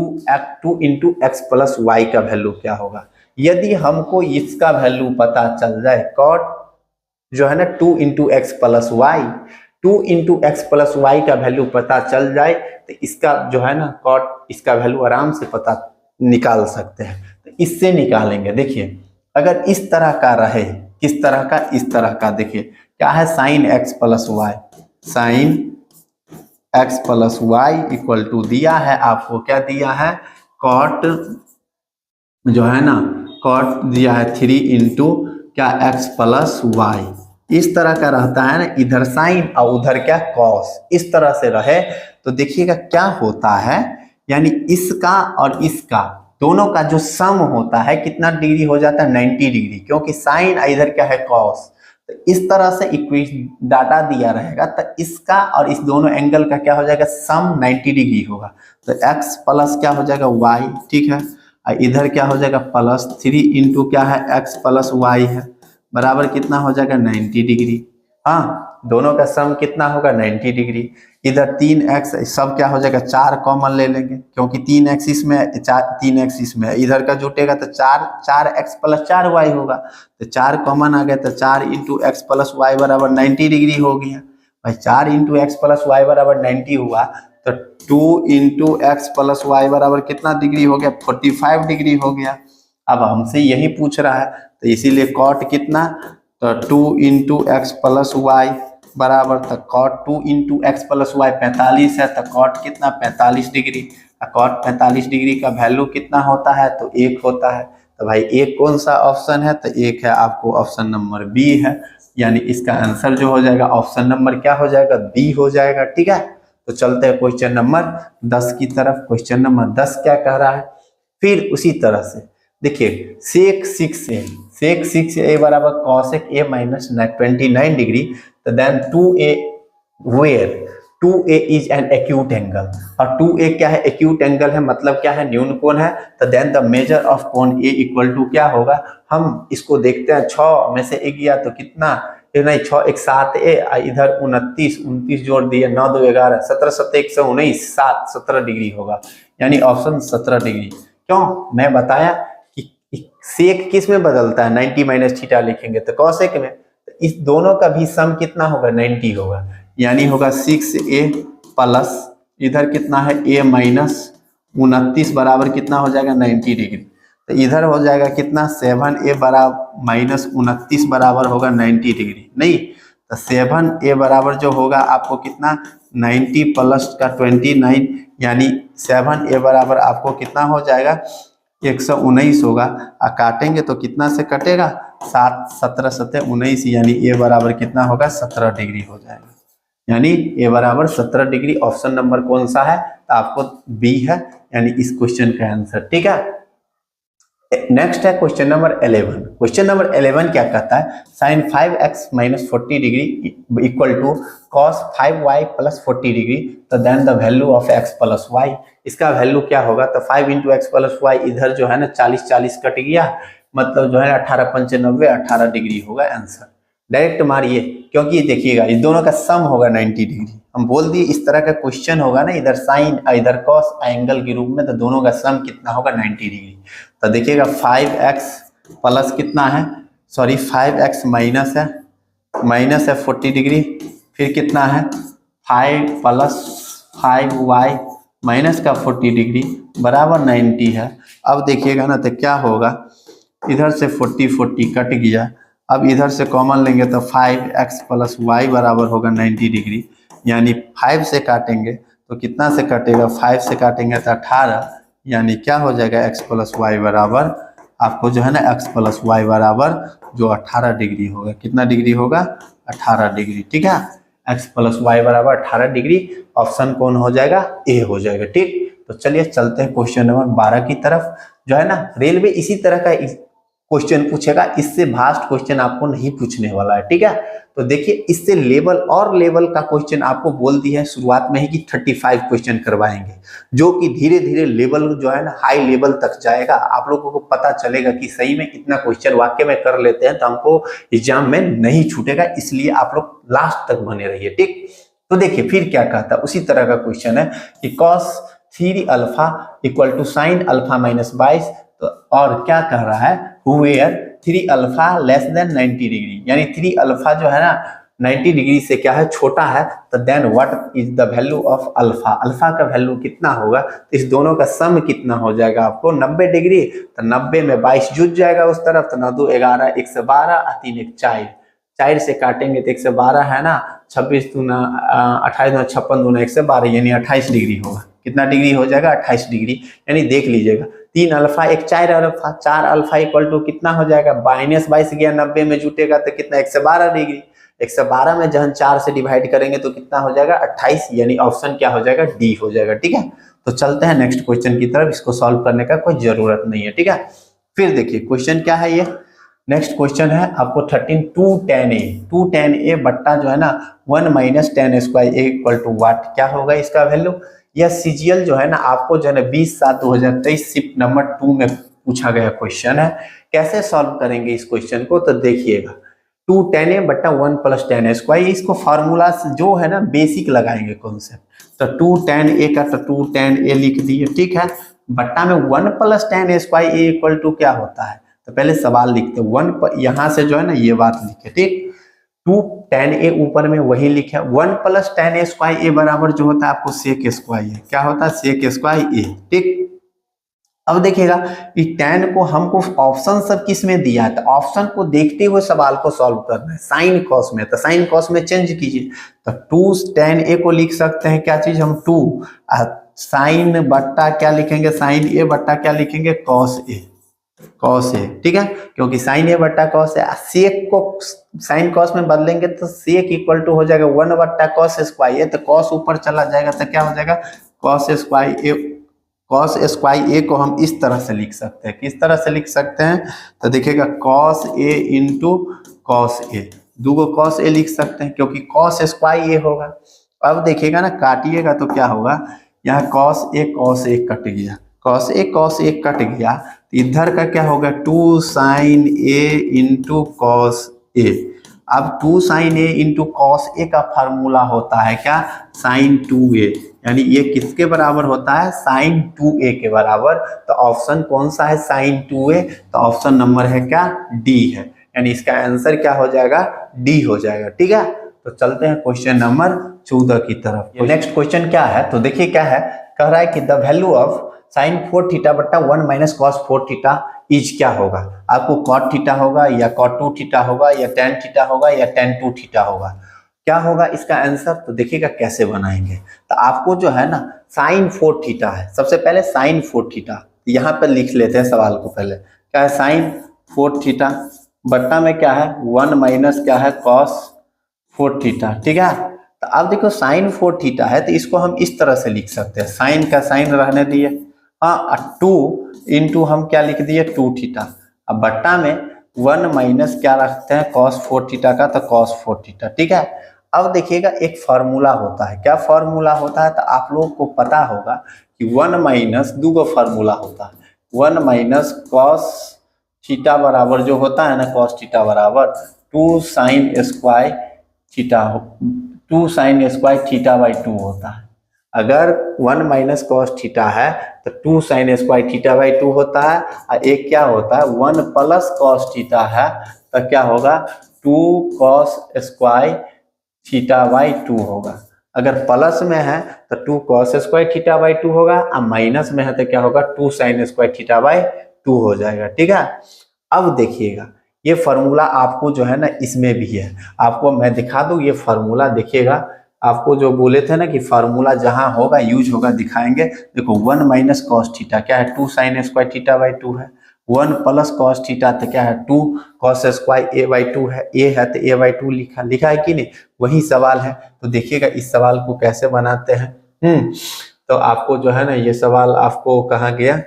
2 into x plus y का वैल्यू क्या होगा। यदि हमको इसका वैल्यू पता चल जाए, कॉट जो है ना 2 into x plus y, 2 into x plus y का वैल्यू पता चल जाए तो इसका जो है ना कॉट, इसका वैल्यू आराम से पता निकाल सकते हैं। तो इससे निकालेंगे। देखिए अगर इस तरह का रहे, किस तरह का, इस तरह का, देखिए क्या है, sine x plus y, sine x plus y equal to दिया है आपको, क्या दिया है, कॉट जो है ना, कॉट दिया है 3 इंटू क्या एक्स प्लस वाई। इस तरह का रहता है ना, इधर साइन और उधर क्या कॉस, इस तरह से रहे तो देखिएगा क्या होता है, यानी इसका और इसका दोनों का जो सम होता है कितना डिग्री हो जाता है, 90 डिग्री, क्योंकि साइन इधर क्या है कॉस। तो इस तरह से इक्वेशन डाटा दिया रहेगा तो इसका और इस दोनों एंगल का क्या हो जाएगा, सम 90 डिग्री होगा। तो x प्लस क्या हो जाएगा y, ठीक है, और इधर क्या हो जाएगा प्लस 3 इंटू क्या है x प्लस वाई है, बराबर कितना हो जाएगा 90 डिग्री। हाँ, दोनों का सम कितना होगा 90 डिग्री। इधर 3x सब क्या हो जाएगा 4 कॉमन ले लेंगे, क्योंकि 3x इसमें 3x इसमें, इधर का जुटेगा तो 4x प्लस 4y होगा, तो 4 कॉमन आ गया तो 4 इंटू एक्स प्लस वाई बराबर 90 डिग्री हो गया। भाई 4 इंटू एक्स प्लस वाई बराबर 90 हुआ तो 2 इंटू एक्स प्लस वाई बराबर कितना डिग्री हो गया, 45 डिग्री हो गया। अब हमसे यही पूछ रहा है तो इसीलिए कॉट कितना, तो 2 इंटू एक्स प्लस वाई बराबर, तो cot 2 into x plus y 45 है, तो कॉट कितना 45 डिग्री, कॉट 45 डिग्री का वैल्यू कितना होता है, तो 1 होता है। तो भाई एक कौन सा ऑप्शन है, तो एक है आपको ऑप्शन नंबर बी है, यानी इसका आंसर जो हो जाएगा ऑप्शन नंबर क्या हो जाएगा, बी हो जाएगा। ठीक है, तो चलते हैं क्वेश्चन नंबर 10 की तरफ। क्वेश्चन नंबर 10 क्या कह रहा है, फिर उसी तरह से देखिए सेक 6a बराबर कॉसेक a माइनस 29 डिग्री, तो then 2a where 2a is an acute angle, और 2a क्या है, एक्यूट एंगल है, मतलब क्या है, न्यून कोण है। तो देन द मेजर ऑफ कोण a इक्वल टू क्या होगा, हम इसको देखते हैं, 6 में से 1 गया तो कितना, नहीं 6 1 7a, इधर 29 जोड़ दिए, 9 2 11, 17 7 1 19, 7 17 डिग्री होगा, यानी ऑप्शन 17 डिग्री। क्यों, मैं बताया कि सेक किस में बदलता है, 90 माइनस थीटा लिखेंगे तो कॉसेक में, तो इस दोनों का भी सम कितना होगा, 90 होगा, यानी होगा 6a प्लस इधर कितना है a माइनस 29 बराबर कितना हो जाएगा 90 डिग्री, तो इधर हो जाएगा कितना 7a बराबर माइनस 29 बराबर होगा 90 डिग्री, नहीं तो 7a बराबर जो होगा आपको कितना 90 प्लस का 29, यानी 7a बराबर आपको कितना हो जाएगा 119 होगा, और काटेंगे तो कितना से कटेगा 7 17 7 19, यानी a बराबर कितना होगा 17 डिग्री हो जाएगा, यानी a बराबर 17 डिग्री। ऑप्शन नंबर कौन सा है, तो आपको बी है, यानी इस क्वेश्चन का आंसर। ठीक है, नेक्स्ट है क्वेश्चन नंबर 11। क्वेश्चन नंबर 11 क्या कहता है, sine 5x minus 40 degree equal to cos 5y plus 40 degree, तो then the value of x plus y, इसका वैल्यू क्या होगा, तो 5 इंटू एक्स प्लस वाई, इधर जो है ना 40 40 कट गया, मतलब जो है 18 95 18 डिग्री होगा आंसर। डायरेक्ट मारिए, क्योंकि देखिएगा इस दोनों का सम होगा 90 डिग्री, हम बोल दिए इस तरह का क्वेश्चन होगा ना, इधर साइन इधर कॉस एंगल के रूप में, तो दोनों का सम कितना होगा 90 डिग्री। तो देखिएगा 5x प्लस कितना है, सॉरी 5x माइनस है 40 डिग्री, फिर कितना है 5 प्लस 5y माइनस का 40 डिग्री बराबर 90 है। अब देखिएगा ना तो क्या होगा, इधर से 40 40 कट गया, अब इधर से कॉमन लेंगे तो 5x प्लस वाई बराबर होगा 90 डिग्री, यानी 5 से काटेंगे तो कितना से कटेगा, 5 से काटेंगे तो 18, यानी क्या हो जाएगा x प्लस वाई बराबर आपको जो है ना x प्लस वाई बराबर जो 18 डिग्री होगा, कितना डिग्री होगा 18 डिग्री। ठीक है, x प्लस वाई बराबर 18 डिग्री, ऑप्शन कौन हो जाएगा, ए हो जाएगा। ठीक, तो चलिए चलते हैं क्वेश्चन नंबर 12 की तरफ। जो है ना रेलवे इसी तरह का क्वेश्चन पूछेगा, इससे भास्ट क्वेश्चन आपको नहीं पूछने वाला है, ठीक है। तो देखिए इससे लेवल और लेवल का क्वेश्चन आपको बोल दिया है शुरुआत में ही कि 35 क्वेश्चन करवाएंगे, जो कि धीरे धीरे लेवल जो है ना हाई लेवल तक जाएगा। आप लोगों को पता चलेगा कि सही में इतना क्वेश्चन वाक्य में कर लेते हैं तो हमको एग्जाम में नहीं छूटेगा, इसलिए आप लोग लास्ट तक बने रहिए, ठीक। तो देखिए फिर क्या कहता है, उसी तरह का क्वेश्चन है कि cos 3 alpha equal to sine alpha minus 22, तो और क्या कह रहा है, where 3 alpha less than 90 degree, यानी 3 अल्फा जो है ना 90 डिग्री से क्या है, छोटा है, तो then what is the value of alpha, alpha का वैल्यू कितना होगा। तो इस दोनों का सम कितना हो जाएगा आपको 90 डिग्री, तो 90 में 22 जुट जाएगा उस तरफ, तो 9 2 11 112 3 1 4, 4 से काटेंगे तो 112 है ना, 26 दूना 28 दूना 56 दूना 112, यानी 28 डिग्री होगा। कितना डिग्री हो जाएगा, 28 डिग्री। यानी देख लीजिएगा 3 अल्फा एक 4 अल्फा, 4 अल्फा इक्वल टू कितना हो जाएगा, -22 गया 90 में जुटेगा तो कितना 112 डिग्री, 112 में जहाँ 4 से डिवाइड करेंगे तो कितना हो जाएगा 28, यानी ऑप्शन क्या हो जाएगा, डी हो जाएगा, ठीक है। तो चलते हैं नेक्स्ट क्वेश्चन की तरफ, इसको सॉल्व करने का कोई जरूरत नहीं है, ठीक है। फिर देखिए क्वेश्चन क्या है, ये नेक्स्ट क्वेश्चन है आपको 13 2 tan a, 2 tan a बट्टा जो है ना 1 minus tan square a equal to what, क्या होगा इसका वैल्यू। यह सीजीएल जो है ना आपको जो है ना 20/7/2023 शिफ्ट नंबर 2 में पूछा गया क्वेश्चन है। कैसे सॉल्व करेंगे इस क्वेश्चन को, तो देखिएगा 2 tan a बट्टा 1 प्लस tan स्क्वायर, इसको फार्मूला जो है ना बेसिक लगाएंगे कॉन्सेप्ट, तो 2 tan a का तो 2 tan a लिख दिए, ठीक है, बट्टा में 1 plus tan square a equal to क्या होता है, तो पहले सवाल लिखते हैं 1 यहाँ से जो है ना ये बात लिखे, ठीक। 2 tan a ऊपर में वही लिखे, 1 प्लस tan स्क्वायर a बराबर जो होता है आपको सेक स्क्वायर, क्या होता है सेक स्क्वायर a, ठीक। अब देखिएगा कि tan को हमको ऑप्शन सब किस में दिया है, तो ऑप्शन को देखते हुए सवाल को सॉल्व करना है। साइन कॉस में, तो साइन कॉस में चेंज कीजिए, तो 2 tan a को लिख सकते हैं क्या चीज हम 2, साइन बट्टा क्या लिखेंगे, साइन a बट्टा क्या लिखेंगे कॉस a, कॉस है, ठीक है, क्योंकि साइन ए बट्टा कॉस है। सेक को साइन कॉस में बदलेंगे तो सेक इक्वल टू हो जाएगा 1 बट्टा कॉस स्क्वायर, तो कॉस ऊपर चला जाएगा तो क्या हो जाएगा कॉस स्क्वायर ए। कॉस स्क्वायर ए को हम इस तरह से लिख सकते हैं, किस तरह से लिख सकते हैं, तो देखिएगा cos A into cos A, दूगो कॉस ए लिख सकते हैं क्योंकि कॉस स्क्वायर ए होगा। अब देखिएगा ना काटिएगा तो क्या होगा, यहाँ कॉस ए कट गया, कॉस ए कट गया, तो इधर का क्या होगा 2 sign A into cos A. अब 2 sign A into cos A का फार्मूला होता है क्या, साइन 2a, यानी ये किसके बराबर होता है, साइन 2a के बराबर। तो ऑप्शन कौन सा है, साइन 2a, तो ऑप्शन नंबर है क्या, डी है, यानी इसका आंसर क्या हो जाएगा, डी हो जाएगा, ठीक है। तो चलते हैं क्वेश्चन नंबर 14 की तरफ। नेक्स्ट क्वेश्चन क्या है, तो देखिए क्या है, कह रहा है कि the value of sign 4 theta बट्टा 1 माइनस कॉस 4 थीटा इज क्या होगा। आपको कॉट थीटा होगा या कॉट 2 थीटा होगा या टेन थीटा होगा या टेन 2 थीटा होगा, क्या होगा इसका आंसर। तो देखिएगा कैसे बनाएंगे, तो आपको जो है ना साइन 4 थीटा है, सबसे पहले साइन 4 थीटा यहाँ पर लिख लेते हैं सवाल को, पहले क्या है साइन 4 थीटा बट्टा में क्या है 1 माइनस क्या है कॉस 4 थीटा, ठीक है। तो अब देखो साइन 4 थीटा है तो इसको हम इस तरह से लिख सकते हैं, साइन का साइन रहने दिए, हाँ 2 इंटू हम क्या लिख दिए 2 थीटा, अब बट्टा में 1 माइनस क्या रखते हैं कॉस 4 थीटा का, तो कॉस 4 थीटा, ठीक है। अब देखिएगा एक फार्मूला होता है, क्या फार्मूला होता है, तो आप लोगों को पता होगा कि 1 माइनस दूगो फार्मूला होता है, 1 माइनस कॉस थीटा बराबर जो होता है ना कॉस थीटा बराबर 2 sine square theta, 2 sine square theta by 2 होता है। अगर 1 माइनस कॉस थीटा है तो 2 साइन स्क्वायर थीटा बाई 2 होता है, और एक क्या होता है 1 प्लस कॉस थीटा है तो क्या होगा 2 कॉस स्क्वायर थीटा बाई 2 होगा। अगर प्लस में है तो 2 कॉस स्क्वायर थीटा बाई 2 होगा, और माइनस में है तो क्या होगा 2 साइन स्क्वायर थीटा बाई 2 हो जाएगा, ठीक है। अब देखिएगा ये फार्मूला आपको जो है ना इसमें भी है, आपको मैं दिखा दूं ये फार्मूला, देखिएगा आपको जो बोले थे ना कि फार्मूला जहां होगा यूज होगा दिखाएंगे। देखो 1 माइनस कॉस थीटा क्या है 2 साइन स्क्वायर थीटा बाई 2 है, 1 प्लस कॉस थीटा तो क्या है 2 कॉस स्क्वायर ए बाई 2 है, ए है तो ए बाई 2 लिखा है कि नहीं, वही सवाल है। तो देखिएगा इस सवाल को कैसे बनाते हैं। तो आपको जो है ना ये सवाल आपको कहाँ गया,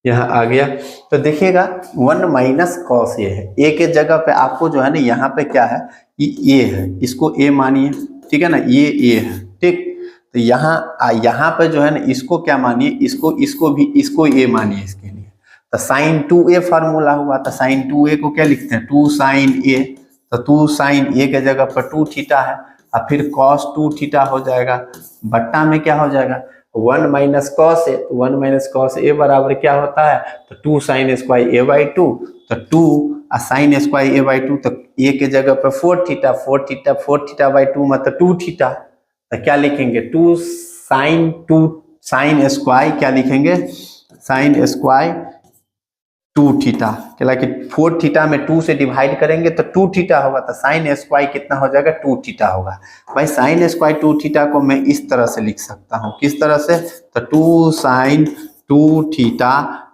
यहाँ आ गया। तो देखिएगा 1 माइनस कॉस ए है, ए के जगह पे आपको जो है ना यहाँ पे क्या है, ये है, इसको ए मानिए, ठीक है ना, ये ए है, ठीक। तो यहाँ पे जो है ना इसको क्या मानिए, इसको भी इसको ए मानिए इसके लिए। तो साइन 2a फार्मूला हुआ, तो साइन 2a को क्या लिखते हैं, 2 साइन ए। तो 2 साइन ए के जगह पर 2 थीटा है, और फिर कॉस 2 थीटा हो जाएगा, बट्टा में क्या हो जाएगा 1 माइनस कॉस ए। तो 1 माइनस कॉस ए बराबर क्या होता है, तो 2 साइन स्क्वायर ए बाई 2। तो 2 साइन स्क्वायर ए बाई 2, तो ए के जगह पर 4 थीटा, 4 थीटा बाई 2 मतलब 2 थीटा। तो क्या लिखेंगे 2 साइन स्क्वायर, क्या लिखेंगे साइन स्क्वायर 2 थीटा, क्या कि 4 थीटा में 2 से डिवाइड करेंगे तो 2 थीटा होगा, तो साइन स्क्वायर कितना हो जाएगा 2 थीटा होगा। भाई साइन स्क्वायर 2 थीटा को मैं इस तरह से लिख सकता हूँ, किस तरह से, तो 2 साइन 2 थीटा,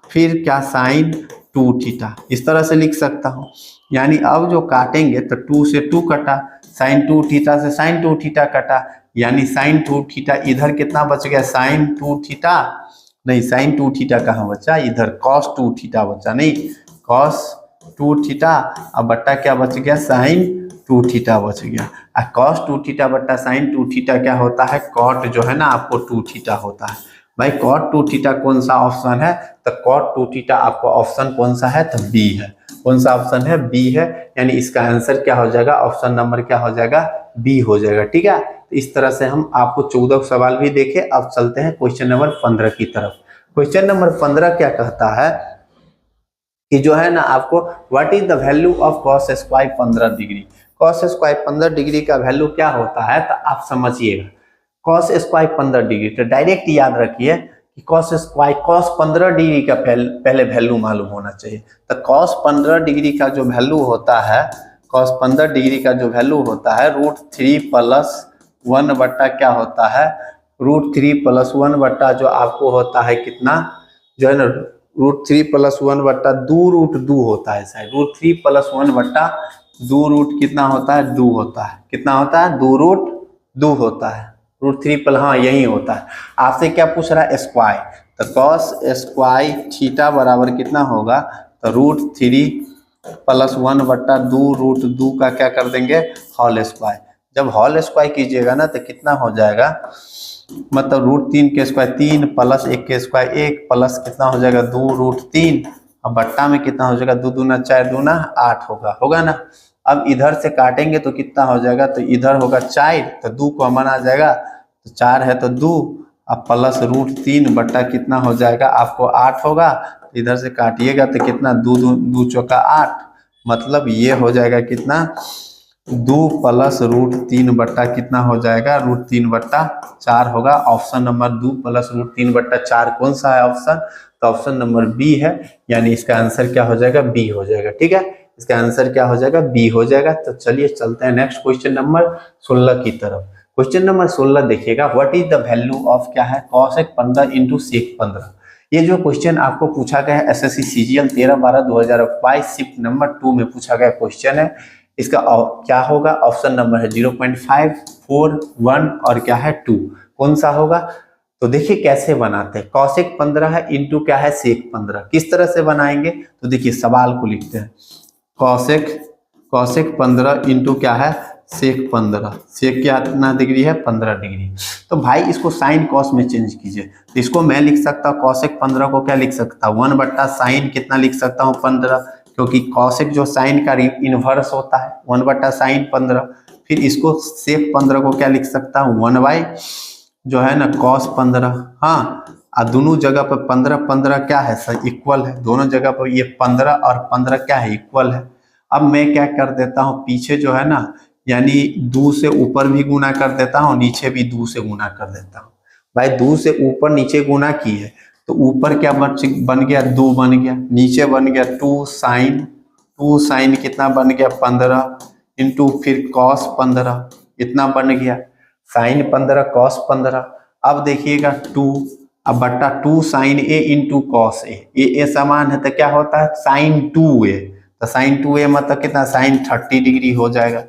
फिर क्या साइन 2 थीटा, इस तरह से लिख सकता हूँ। यानी अब जो काटेंगे तो 2 से 2 कटा, साइन 2 थीटा से साइन 2 थीटा कटा, यानी साइन 2 थीटा, इधर कितना बच गया साइन 2 थीटा, नहीं साइन 2 थीटा कहाँ बचा, इधर कॉस 2 थीटा बचा, नहीं कॉस 2 थीटा, अब बट्टा क्या बच गया साइन 2 थीटा बच गया। और कॉस 2 थीटा बट्टा साइन 2 थीटा क्या होता है, कॉट जो है ना आपको 2 थीटा होता है। भाई कॉट 2 थीटा कौन सा ऑप्शन है, तो कॉट 2 थीटा आपको ऑप्शन कौन सा है, तो बी है। कौन सा ऑप्शन है, बी है, यानी इसका आंसर क्या हो जाएगा, ऑप्शन नंबर क्या हो जाएगा, बी हो जाएगा, ठीक है। तो इस तरह से हम आपको 14 सवाल भी देखे। अब चलते हैं क्वेश्चन नंबर 15 की तरफ। क्वेश्चन नंबर 15 क्या कहता है कि जो है ना आपको what is the value of cos square 15 degree. Cos square 15 degree का वैल्यू क्या होता है, तो आप समझिएगा कॉस स्क्वायर 15 डिग्री, तो डायरेक्ट याद रखिए कि कॉस स्क्वायर कॉस 15 डिग्री का पहले वैल्यू मालूम होना चाहिए। तो कॉस 15 डिग्री का जो वैल्यू होता है, कॉस 15 डिग्री का जो वैल्यू होता है √3 + 1 बट्टा क्या होता है, √3 + 1 बट्टा जो आपको होता है कितना, जो है ना √3 + 1 बट्टा 2√2 होता है, शायद √3 + 1 बट्टा 2 कितना होता है, 2 होता है, कितना होता है 2√2 होता है, √3 + हाँ यही होता है। आपसे क्या पूछ रहा है स्क्वायर, तो कॉस स्क्वायर थीटा बराबर कितना होगा, तो √3 + 1 बट्टा 2√2 का क्या कर देंगे होल स्क्वायर। जब होल स्क्वायर कीजिएगा ना तो कितना हो जाएगा, मतलब √3 के स्क्वायर 3 + 1 के स्क्वायर 1 प्लस कितना हो जाएगा 2√3, अब बट्टा में कितना हो जाएगा 2 दूना 4 दूना 8 होगा ना। अब इधर से काटेंगे तो कितना हो जाएगा, तो इधर होगा 4, तो 2 कॉमन आ जाएगा, तो 4 है तो 2, अब प्लस √3 बट्टा कितना हो जाएगा आपको 8 होगा, इधर से काटिएगा तो कितना 2 2 चौका 8, मतलब ये हो जाएगा कितना 2 + √3 बट्टा कितना हो जाएगा √3/4 होगा। ऑप्शन नंबर 2 + √3/4 कौन सा है ऑप्शन, तो ऑप्शन नंबर बी है, यानी इसका आंसर क्या हो जाएगा, बी हो जाएगा, ठीक है। इसका आंसर क्या हो जाएगा, बी हो जाएगा। तो चलिए चलते हैं नेक्स्ट क्वेश्चन नंबर 16 की तरफ। क्वेश्चन नंबर 16 देखिएगा, what is the value of क्या है cos 15 × sec 15। ये जो क्वेश्चन आपको पूछा गया है एसएससी सीजीएल 13/12/2022 शिफ्ट नंबर 2 में पूछा गया क्वेश्चन है। इसका क्या होगा, ऑप्शन नंबर है 0.5, 4, 1 और क्या है 2, कौन सा होगा। तो देखिए कैसे बनाते हैं, cosec 15 है इंटू क्या है sec 15, किस तरह से बनाएंगे, तो देखिए सवाल को लिखते हैं cosec 15 इंटू क्या है sec 15, sec कितना डिग्री है 15 डिग्री। तो भाई इसको साइन कॉस में चेंज कीजिए, तो इसको मैं लिख सकता हूँ cosec 15 को क्या लिख सकता हूँ 1/sin कितना लिख सकता हूँ 15, क्योंकि cosec जो साइन का इनवर्स होता है 1/sin 15। फिर इसको sec 15 को क्या लिख सकता हूँ 1/ जो है ना cos 15, हाँ, और दोनों जगह पर 15 क्या है सर इक्वल है, दोनों जगह पर ये 15 और 15 क्या है इक्वल है। अब मैं क्या कर देता हूँ पीछे जो है ना, यानी 2 से ऊपर भी गुना कर देता हूँ, नीचे भी 2 से गुना कर देता हूँ। भाई 2 से ऊपर नीचे गुना की है तो ऊपर क्या बन गया 2 बन गया, नीचे बन गया 2 साइन कितना बन गया 15 इंटू फिर cos 15 इतना बन गया, साइन 15 cos 15। अब देखिएगा 2, अब बट्टा 2 sign A into cos A समान है तो क्या होता है साइन 2a, तो साइन 2a मतलब कितना साइन 30 डिग्री हो जाएगा।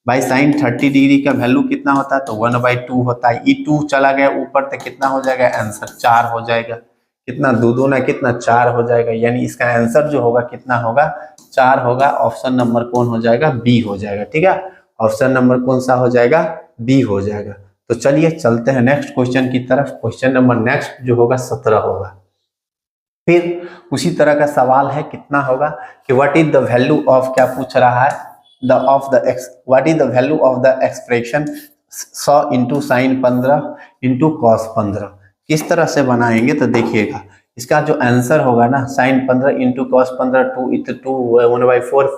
भाई साइन 30 डिग्री का वैल्यू कितना होता है तो 1/2 होता है, ये 2 चला गया ऊपर तो कितना हो जाएगा आंसर 4 हो जाएगा। कितना, दो दूना कितना, 4 हो जाएगा। यानी इसका आंसर जो होगा कितना होगा, 4 होगा। ऑप्शन नंबर कौन हो जाएगा, बी हो जाएगा। ठीक है, ऑप्शन नंबर कौन सा हो जाएगा, बी हो जाएगा। तो चलिए चलते हैं नेक्स्ट क्वेश्चन की तरफ। क्वेश्चन नंबर नेक्स्ट जो होगा 17 होगा। फिर उसी तरह का सवाल है, कितना होगा कि what is the value of, क्या पूछ रहा है, what is the value of the expression 100 into sine 15 into cos 15। किस तरह से बनाएंगे तो देखिएगा, इसका जो आंसर होगा ना, साइन 15 इंटू कॉस 15, 2 1/4,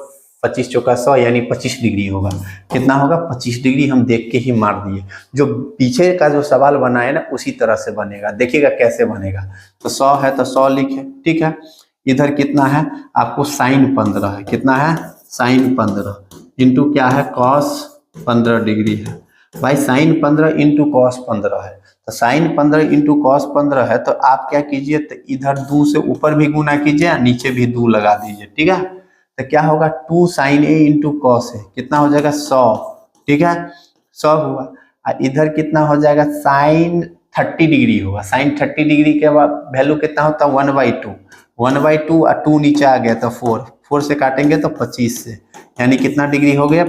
25 चौका 100 यानी 25 डिग्री होगा। कितना होगा, 25 डिग्री। हम देख के ही मार दिए। जो पीछे का जो सवाल बना है ना उसी तरह से बनेगा। देखिएगा कैसे बनेगा। तो 100 है तो 100 लिखे, ठीक है। इधर कितना है आपको, साइन 15 है। कितना है, साइन 15 इंटू क्या है, कॉस 15 डिग्री है। भाई साइन 15 इंटू कॉस 15 है, तो साइन 15 इंटू कॉस 15 है। तो आप क्या कीजिए, तो इधर 2 से ऊपर भी गुना कीजिए, नीचे भी 2 लगा दीजिए। ठीक है, तो क्या होगा, 2 साइन ए इंटू कॉस है, कितना हो जाएगा 100। ठीक है, 100 हुआ। और इधर कितना हो जाएगा, साइन 30 डिग्री होगा। साइन 30 डिग्री के बाद वैल्यू कितना होता है, 1/2। 1/2 और 2 नीचे आ गया तो 4 से काटेंगे तो 25 से, यानी कितना डिग्री हो गया,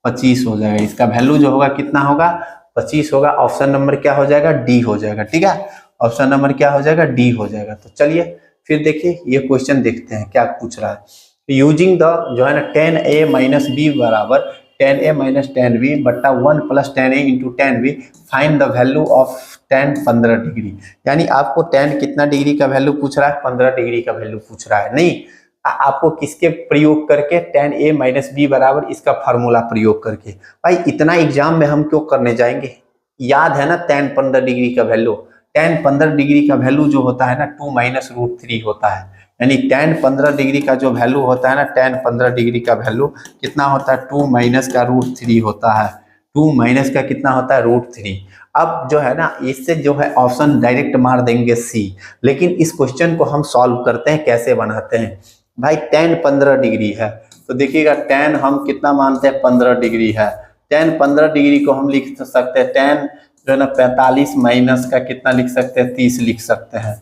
25 हो जाएगा। इसका वैल्यू जो होगा कितना होगा, 25 होगा। ऑप्शन नंबर क्या हो जाएगा, डी हो जाएगा। ठीक है, ऑप्शन नंबर क्या हो जाएगा, डी हो जाएगा। तो चलिए फिर देखिए ये क्वेश्चन देखते हैं क्या पूछ रहा है। यूजिंग द जो है ना 10a माइनस बी बराबर 10a माइनस 10b बट्टा 1 plus 10a into 10b, find the value of tan 15 degree. यानी आपको tan कितना डिग्री का वैल्यू पूछ रहा है, 15 डिग्री का वैल्यू पूछ रहा है। नहीं, आपको किसके प्रयोग करके, tan a माइनस बी बराबर इसका फार्मूला प्रयोग करके। भाई इतना एग्जाम में हम क्यों करने जाएंगे, याद है ना tan 15 डिग्री का वैल्यू। tan 15 डिग्री का वैल्यू जो होता है ना 2 माइनस √3 होता है। यानी tan 15 डिग्री का जो वैल्यू होता है ना, tan 15 डिग्री का वैल्यू कितना होता है, 2 माइनस का √3 होता है। 2 माइनस का कितना होता है, √3। अब जो है ना इससे जो है ऑप्शन डायरेक्ट मार देंगे सी। लेकिन इस क्वेश्चन को हम सॉल्व करते हैं, कैसे बनाते हैं। भाई tan 15 डिग्री है, तो देखिएगा tan हम कितना मानते हैं, 15 डिग्री है। tan 15 डिग्री को हम लिख सकते हैं, tan जो है ना 45 माइनस का कितना लिख सकते हैं, 30 लिख सकते हैं।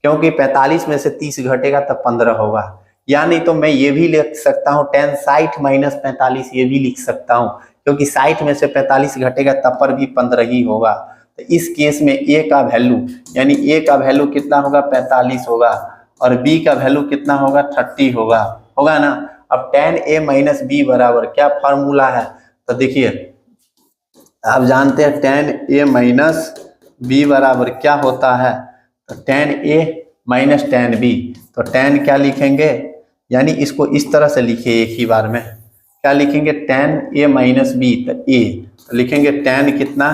क्योंकि 45 में से 30 घटेगा तब 15 होगा। या नहीं तो मैं ये भी लिख सकता हूँ tan 60 माइनस 45, ये भी लिख सकता हूँ, क्योंकि 60 में से 45 घटेगा तब पर भी 15 ही होगा। तो इस केस में a का वैल्यू, यानी a का वैल्यू कितना होगा, 45 होगा, और b का वैल्यू कितना होगा, 30 होगा। होगा ना। अब tan a माइनस बी बराबर क्या फार्मूला है, तो देखिए आप जानते हैं tan a माइनस बी बराबर क्या होता है, तो tan a minus tan b। तो tan क्या लिखेंगे, यानी इसको इस तरह से लिखिए एक ही बार में। क्या लिखेंगे, tan a माइनस बी, तो a तो लिखेंगे tan कितना,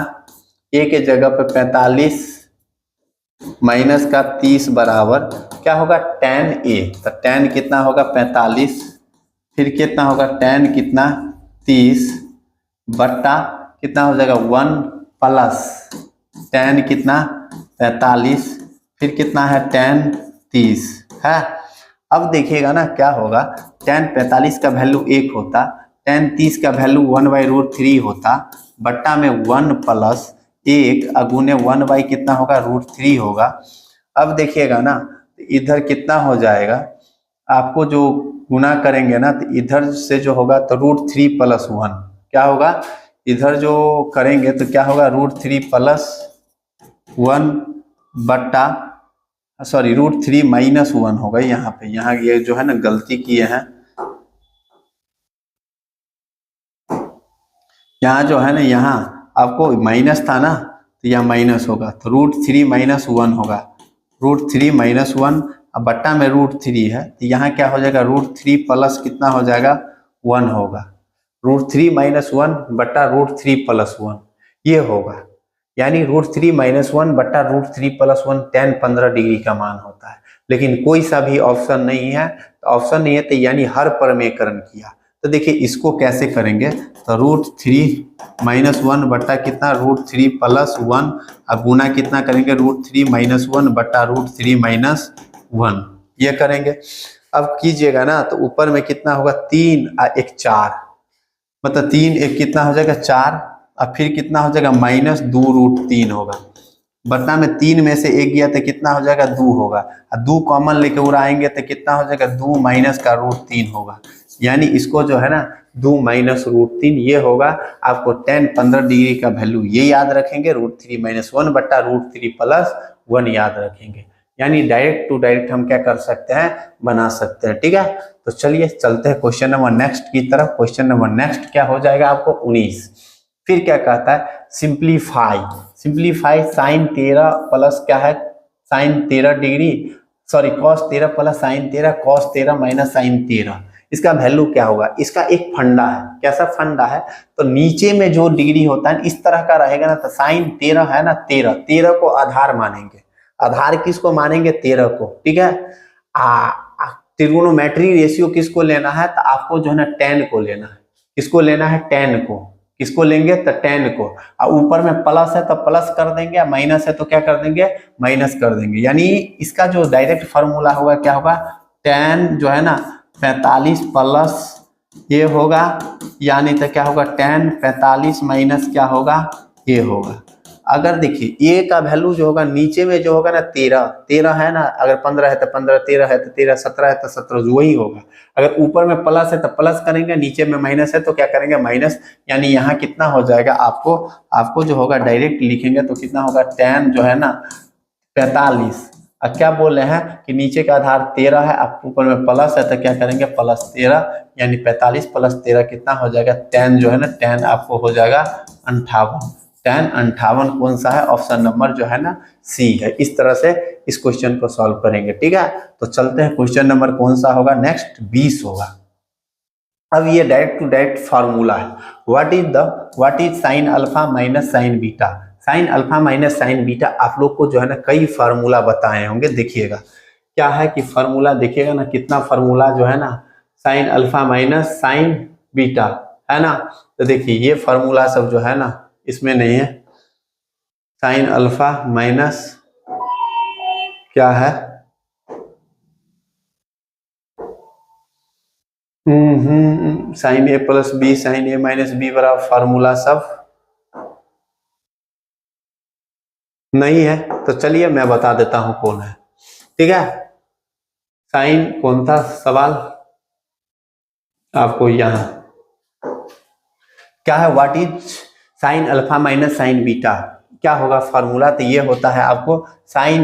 a के जगह पे 45 माइनस का 30 बराबर क्या होगा, tan a। तो tan कितना होगा, 45, फिर कितना होगा, tan कितना 30 बट्टा कितना हो जाएगा 1 प्लस tan कितना 45, फिर कितना है tan 30 है। अब देखिएगा ना क्या होगा, tan 45 का वैल्यू 1 होता, tan 30 का वैल्यू 1/√3 होता, बट्टा में 1 प्लस 1 अगुने 1 बाई कितना होगा, √3 होगा। अब देखिएगा ना इधर कितना हो जाएगा, आपको जो गुना करेंगे ना तो इधर से जो होगा तो √3 प्लस 1 क्या होगा, इधर जो करेंगे तो क्या होगा, √3 प्लस 1 बट्टा सॉरी √3 माइनस 1 होगा। यहाँ पे यहाँ ये जो है ना गलती किए हैं, यहाँ जो है ना यहाँ आपको माइनस था ना, तो यहाँ माइनस होगा, तो √3 माइनस 1 होगा। √3 माइनस 1 अब बट्टा में √3 है, तो यहाँ क्या हो जाएगा, √3 प्लस कितना हो जाएगा, 1 होगा। √3 माइनस 1 बट्टा √3 प्लस 1 ये होगा। यानी √3 माइनस 1 बट्टा √3 प्लस 1 tan 15 डिग्री का मान होता है। लेकिन कोई सा भी ऑप्शन नहीं है, तो ऑप्शन नहीं है तो यानी हर परमेकरण किया। तो देखिए इसको कैसे करेंगे, तो √3 माइनस 1 बट्टा कितना, √3 प्लस 1 अब गुना कितना करेंगे, √3 माइनस 1 बट्टा √3 माइनस 1 ये करेंगे। अब कीजिएगा ना तो ऊपर में कितना होगा, 3 और 1 4, मतलब 3 1 कितना हो जाएगा 4, और फिर कितना हो जाएगा, -2√3 होगा। बटा में 3 में से 1 गया तो कितना हो जाएगा 2 होगा, और 2 कॉमन लेके उड़ाएंगे तो कितना हो जाएगा 2 माइनस का √3 होगा। यानी इसको जो है ना 2 माइनस √3 ये होगा। आपको tan 15 डिग्री का वैल्यू ये याद रखेंगे, √3 - 1 बटा √3 + 1 याद रखेंगे। यानी डायरेक्ट टू डायरेक्ट हम क्या कर सकते हैं, बना सकते हैं। ठीक है, तो चलिए चलते हैं क्वेश्चन नंबर नेक्स्ट की तरफ। क्वेश्चन नंबर नेक्स्ट क्या हो जाएगा आपको 19। फिर क्या कहता है, सिंप्लीफाई sin 13 प्लस क्या है sin 13 degree, sorry cos 13 plus sin 13 cos 13 minus sin 13। इसका वैल्यू क्या होगा, इसका एक फंडा है। कैसा फंडा है, तो नीचे में जो डिग्री होता है इस तरह का रहेगा ना, तो sin 13 है ना 13 को आधार मानेंगे। आधार किसको मानेंगे, 13 को। ठीक है, ट्रिगोनोमेट्री रेशियो किसको लेना है, तो आपको जो है ना tan को लेना है। किसको लेना है, tan को। किसको लेंगे, तो tan को। और ऊपर में प्लस है तो प्लस कर देंगे, माइनस है तो क्या कर देंगे, माइनस कर देंगे। यानी इसका जो डायरेक्ट फार्मूला होगा क्या होगा, tan जो है ना 45 प्लस ये होगा, यानी तो क्या होगा tan 45 माइनस क्या होगा, ये होगा। अगर देखिए a का वैल्यू जो होगा नीचे में जो होगा ना 13 है ना, अगर 15 है तो 15, 13 है तो 13, 17 है तो 17, वही होगा। अगर ऊपर में प्लस है तो प्लस करेंगे, नीचे में माइनस है तो क्या करेंगे, माइनस। यानी यहाँ कितना हो जाएगा, आपको जो होगा डायरेक्ट लिखेंगे तो कितना होगा, tan जो है ना 45। अब क्या बोल रहे हैं कि नीचे का आधार 13 है, आप ऊपर में प्लस है तो क्या करेंगे, +13, यानी 45 + 13 कितना हो जाएगा, tan जो है ना tan आपको हो जाएगा 58। tan 58 कौन सा है, ऑप्शन नंबर जो है ना सी है। इस तरह से इस क्वेश्चन को सॉल्व करेंगे। ठीक है, तो चलते हैं क्वेश्चन नंबर कौन सा होगा, नेक्स्ट 20 होगा। अब ये डायरेक्ट टू डायरेक्ट फार्मूला है। What is sin alpha minus sin beta. sin alpha minus sin beta आप लोग को जो है ना कई फार्मूला बताए होंगे। देखिएगा क्या है कि फार्मूला देखिएगा ना, कितना फार्मूला जो है ना sin alpha minus sin beta है ना। तो देखिए ये फार्मूला सब जो है ना इसमें नहीं है। sin अल्फा माइनस क्या है, sin a + b sin a - b बराबर फार्मूला सब नहीं है। तो चलिए मैं बता देता हूं कौन है। ठीक है, साइन कौन था सवाल आपको, यहां क्या है, what is sin alpha minus sin beta, क्या होगा फार्मूला। तो ये होता है आपको साइन,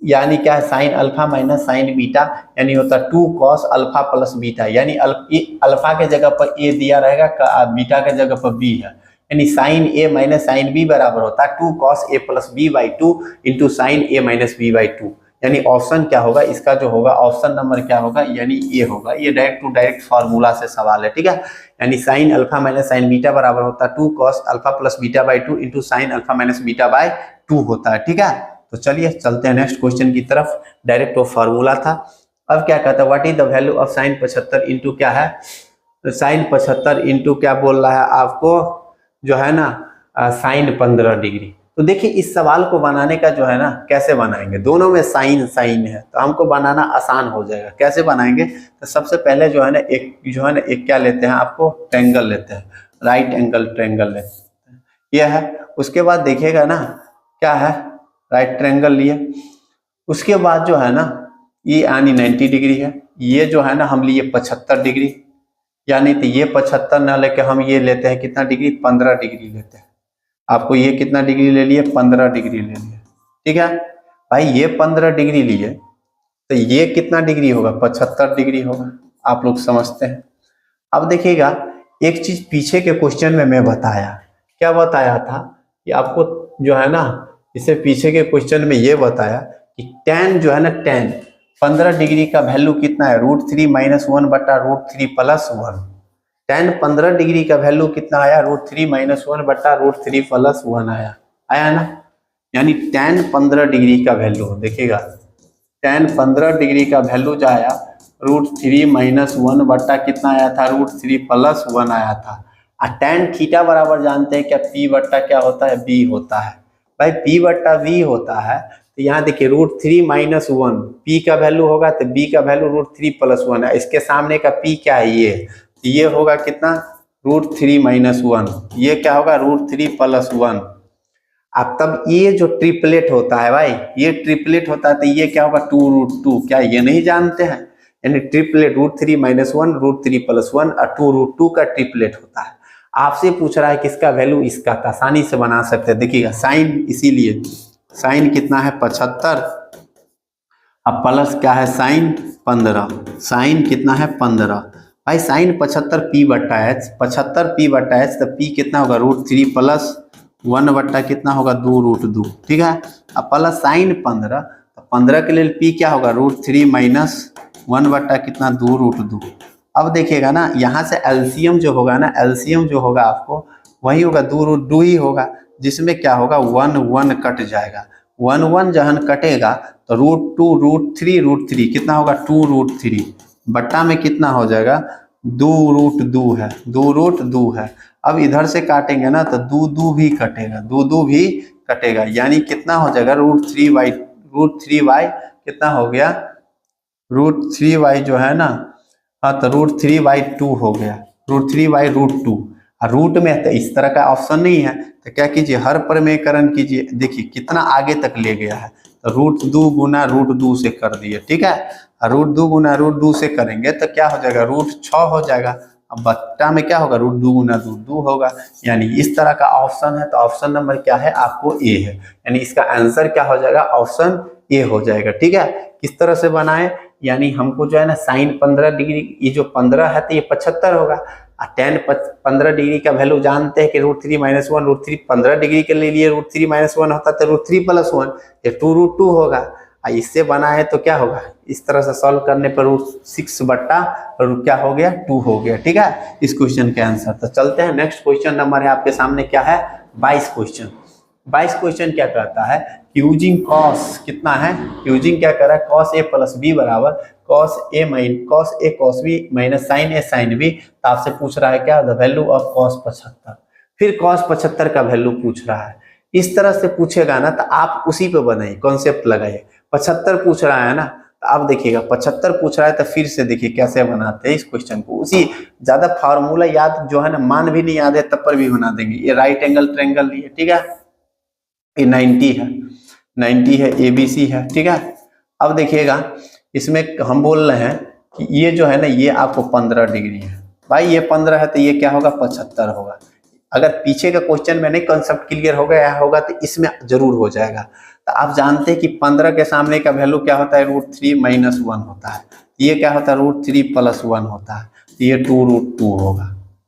यानी क्या है sin alpha minus sin beta, यानी होता है 2 cos अल्फा प्लस बीटा। यानी अल्फा के जगह पर ए दिया रहेगा, बीटा के जगह पर बी है, यानी sin a minus sin b बराबर होता है 2 cos a plus b/2 into sin a minus b/2। यानी ऑप्शन क्या होगा इसका, जो होगा ऑप्शन नंबर क्या होगा, यानी ये होगा। ये डायरेक्ट टू डायरेक्ट फार्मूला से सवाल है। ठीक है, यानी sin alpha minus sin beta बराबर होता है 2 cos अल्फा प्लस बीटा/2 इंटू sin अल्फा माइनस बीटा/2 होता है। ठीक है, तो चलिए चलते हैं नेक्स्ट क्वेश्चन की तरफ। डायरेक्ट वो फार्मूला था। अब क्या कहता है, what is the value of sin 75 into क्या है, sin 75 इंटू क्या बोल रहा है आपको, जो है ना sin 15 डिग्री। तो देखिए इस सवाल को बनाने का जो है ना कैसे बनाएंगे, दोनों में साइन है तो हमको बनाना आसान हो जाएगा। कैसे बनाएंगे, तो सबसे पहले जो है ना एक क्या लेते हैं, आपको ट्रायंगल लेते हैं, राइट एंगल ट्रायंगल लेते हैं, यह है। उसके बाद देखिएगा ना क्या है, राइट ट्रायंगल लिए। उसके बाद जो है ना ये यानी 90 डिग्री है, ये जो है ना हम लिए 75 डिग्री, यानी तो ये 75 ना लेके हम ये लेते हैं कितना डिग्री, 15 डिग्री लेते हैं। आपको ये कितना डिग्री ले लिए, 15 डिग्री ले लिए। ठीक है भाई, ये 15 डिग्री लिए तो ये कितना डिग्री होगा, 75 डिग्री होगा। आप लोग समझते हैं। अब देखिएगा एक चीज पीछे के क्वेश्चन में मैं बताया, क्या बताया था कि आपको जो है ना इससे पीछे के क्वेश्चन में ये बताया कि tan जो है ना tan 15 डिग्री का वैल्यू कितना है, √3 - 1 बटा √3 + 1। tan 15 डिग्री का वैल्यू कितना आया, √3 - 1 बटा √3 + 1 आया ना। यानी tan 15 डिग्री का वैल्यू देखिएगा, tan 15 डिग्री का वैल्यू जो आया √3 - 1 बटा कितना आया था, √3 + 1 आया था। और tan थीटा बराबर जानते हैं क्या, p बट्टा क्या होता है, b होता है। भाई p बट्टा v होता है, तो यहाँ देखिए √3 - 1 p का वैल्यू होगा तो b का वैल्यू √3 + 1 है। इसके सामने का p क्या है, ये होगा कितना, √3 - 1, ये क्या होगा √3 + 1। अब तब ये जो ट्रिपलेट होता है भाई, ये ट्रिपलेट होता है तो ये क्या होगा 2√2, क्या ये नहीं जानते हैं? यानी ट्रिपलेट √3 - 1 √3 + 1 और 2√2 का ट्रिपलेट होता है। आपसे पूछ रहा है किसका वैल्यू, इसका, तो आसानी से बना सकते हैं। देखिएगा साइन, इसीलिए साइन कितना है 75, अब प्लस क्या है साइन 15, साइन कितना है 15 भाई, साइन 75 p/h, 75 p/h, तो p कितना होगा √3 + 1 बट्टा कितना होगा 2√2, ठीक है। अब प्लस साइन 15, तो 15 के लिए p क्या होगा √3 - 1 बट्टा कितना 2√2। अब देखिएगा ना यहाँ से एलसीएम जो होगा ना, एलसीएम जो होगा आपको वही होगा 2√2 ही होगा, जिसमें क्या होगा 1 1 कट जाएगा, 1 1 जहन कटेगा तो √2 √3 √3 कितना होगा 2√3 बट्टा में कितना हो जाएगा 2√2 है, 2√2 है। अब इधर से काटेंगे ना तो 2 भी कटेगा, 2 भी कटेगा, यानी कितना हो जाएगा √3y कितना हो गया √3y जो है ना, हाँ तो √3/2 हो गया, √3/2। और रूट में तो इस तरह का ऑप्शन नहीं है, तो क्या कीजिए हर परमेयकरण कीजिए। देखिए कितना आगे तक ले गया है, तो √2 गुना √2 से कर दिए, ठीक है। √2 गुना √2 से करेंगे तो क्या हो जाएगा √6 हो जाएगा। अब बट्टा में क्या होगा √2 गुना √2 होगा, यानी इस तरह का ऑप्शन है। तो ऑप्शन नंबर क्या है आपको ए है, यानी इसका आंसर क्या हो जाएगा ऑप्शन ए हो जाएगा, ठीक है। किस तरह से बनाए, यानी हमको जो है ना साइन 15 डिग्री, ये जो 15 है तो ये 75 होगा, tan 15 डिग्री का वैल्यू जानते हैं कि √3 - 1, √3 15 डिग्री के लिए √3 - 1 होता है तो √3 + 1 ये 2√2 होगा। इससे बना है तो क्या होगा, इस तरह से सॉल्व करने पर √6 बट्टा और क्या हो गया 2 हो गया, ठीक है, इस क्वेश्चन के आंसर। तो चलते हैं नेक्स्ट क्वेश्चन नंबर है आपके सामने क्या है 22 क्वेश्चन। 22 क्वेश्चन क्या कहता है, यूजिंग कॉस कितना है, यूजिंग क्या कर रहा है cos a + b बराबर cos a cos b minus sin a sin b। तो आपसे पूछ रहा है क्या द वैल्यू ऑफ cos 75, फिर cos 75 का वैल्यू पूछ रहा है। इस तरह से पूछेगा ना तो आप उसी पे बनाइए, कॉन्सेप्ट लगाइए। 75 पूछ रहा है ना, तो आप देखिएगा 75 पूछ रहा है तो फिर से देखिए कैसे बनाते हैं इस क्वेश्चन को। उसी ज्यादा फार्मूला याद जो है ना, मान भी नहीं याद है तब पर भी बना देंगे। ये राइट एंगल ट्रायंगल लिए, ठीक है, ये 90 है, 90 है, ABC है, ठीक है। अब देखिएगा इसमें हम बोल रहे हैं कि ये जो है ना ये आपको 15 डिग्री है भाई, ये 15 है तो ये क्या होगा 75 होगा। अगर पीछे का क्वेश्चन में नहीं कॉन्सेप्ट क्लियर हो गया होगा तो इसमें जरूर हो जाएगा। तो आप जानते हैं कि 15 के सामने का वैल्यू क्या होता है √3 - 1 होता है, ये क्या होता है √3 + 1 होता है, ये 2√2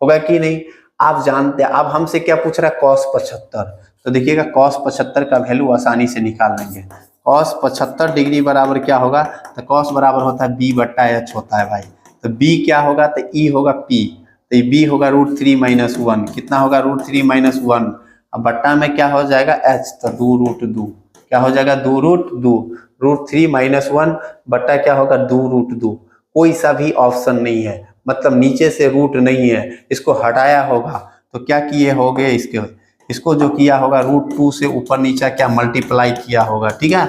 होगा कि नहीं, आप जानते हैं। अब हमसे क्या पूछ रहा है cos 75, तो देखिएगा cos 75 का वैल्यू आसानी से निकाल लेंगे। cos 75 डिग्री बराबर क्या होगा, तो cos बराबर होता है b/h होता है भाई, तो b क्या होगा तो e होगा p, तो ये b होगा √3 - 1, कितना होगा √3 - 1, अब बट्टा में क्या हो जाएगा h, तो 2√2 क्या हो जाएगा 2√2, √3 - 1 बट्टा क्या होगा 2√2। कोई सा भी ऑप्शन नहीं है, मतलब नीचे से रूट नहीं है, इसको हटाया होगा तो क्या किए होगे इसको जो किया होगा √2 से ऊपर नीचा क्या मल्टीप्लाई किया होगा, ठीक है।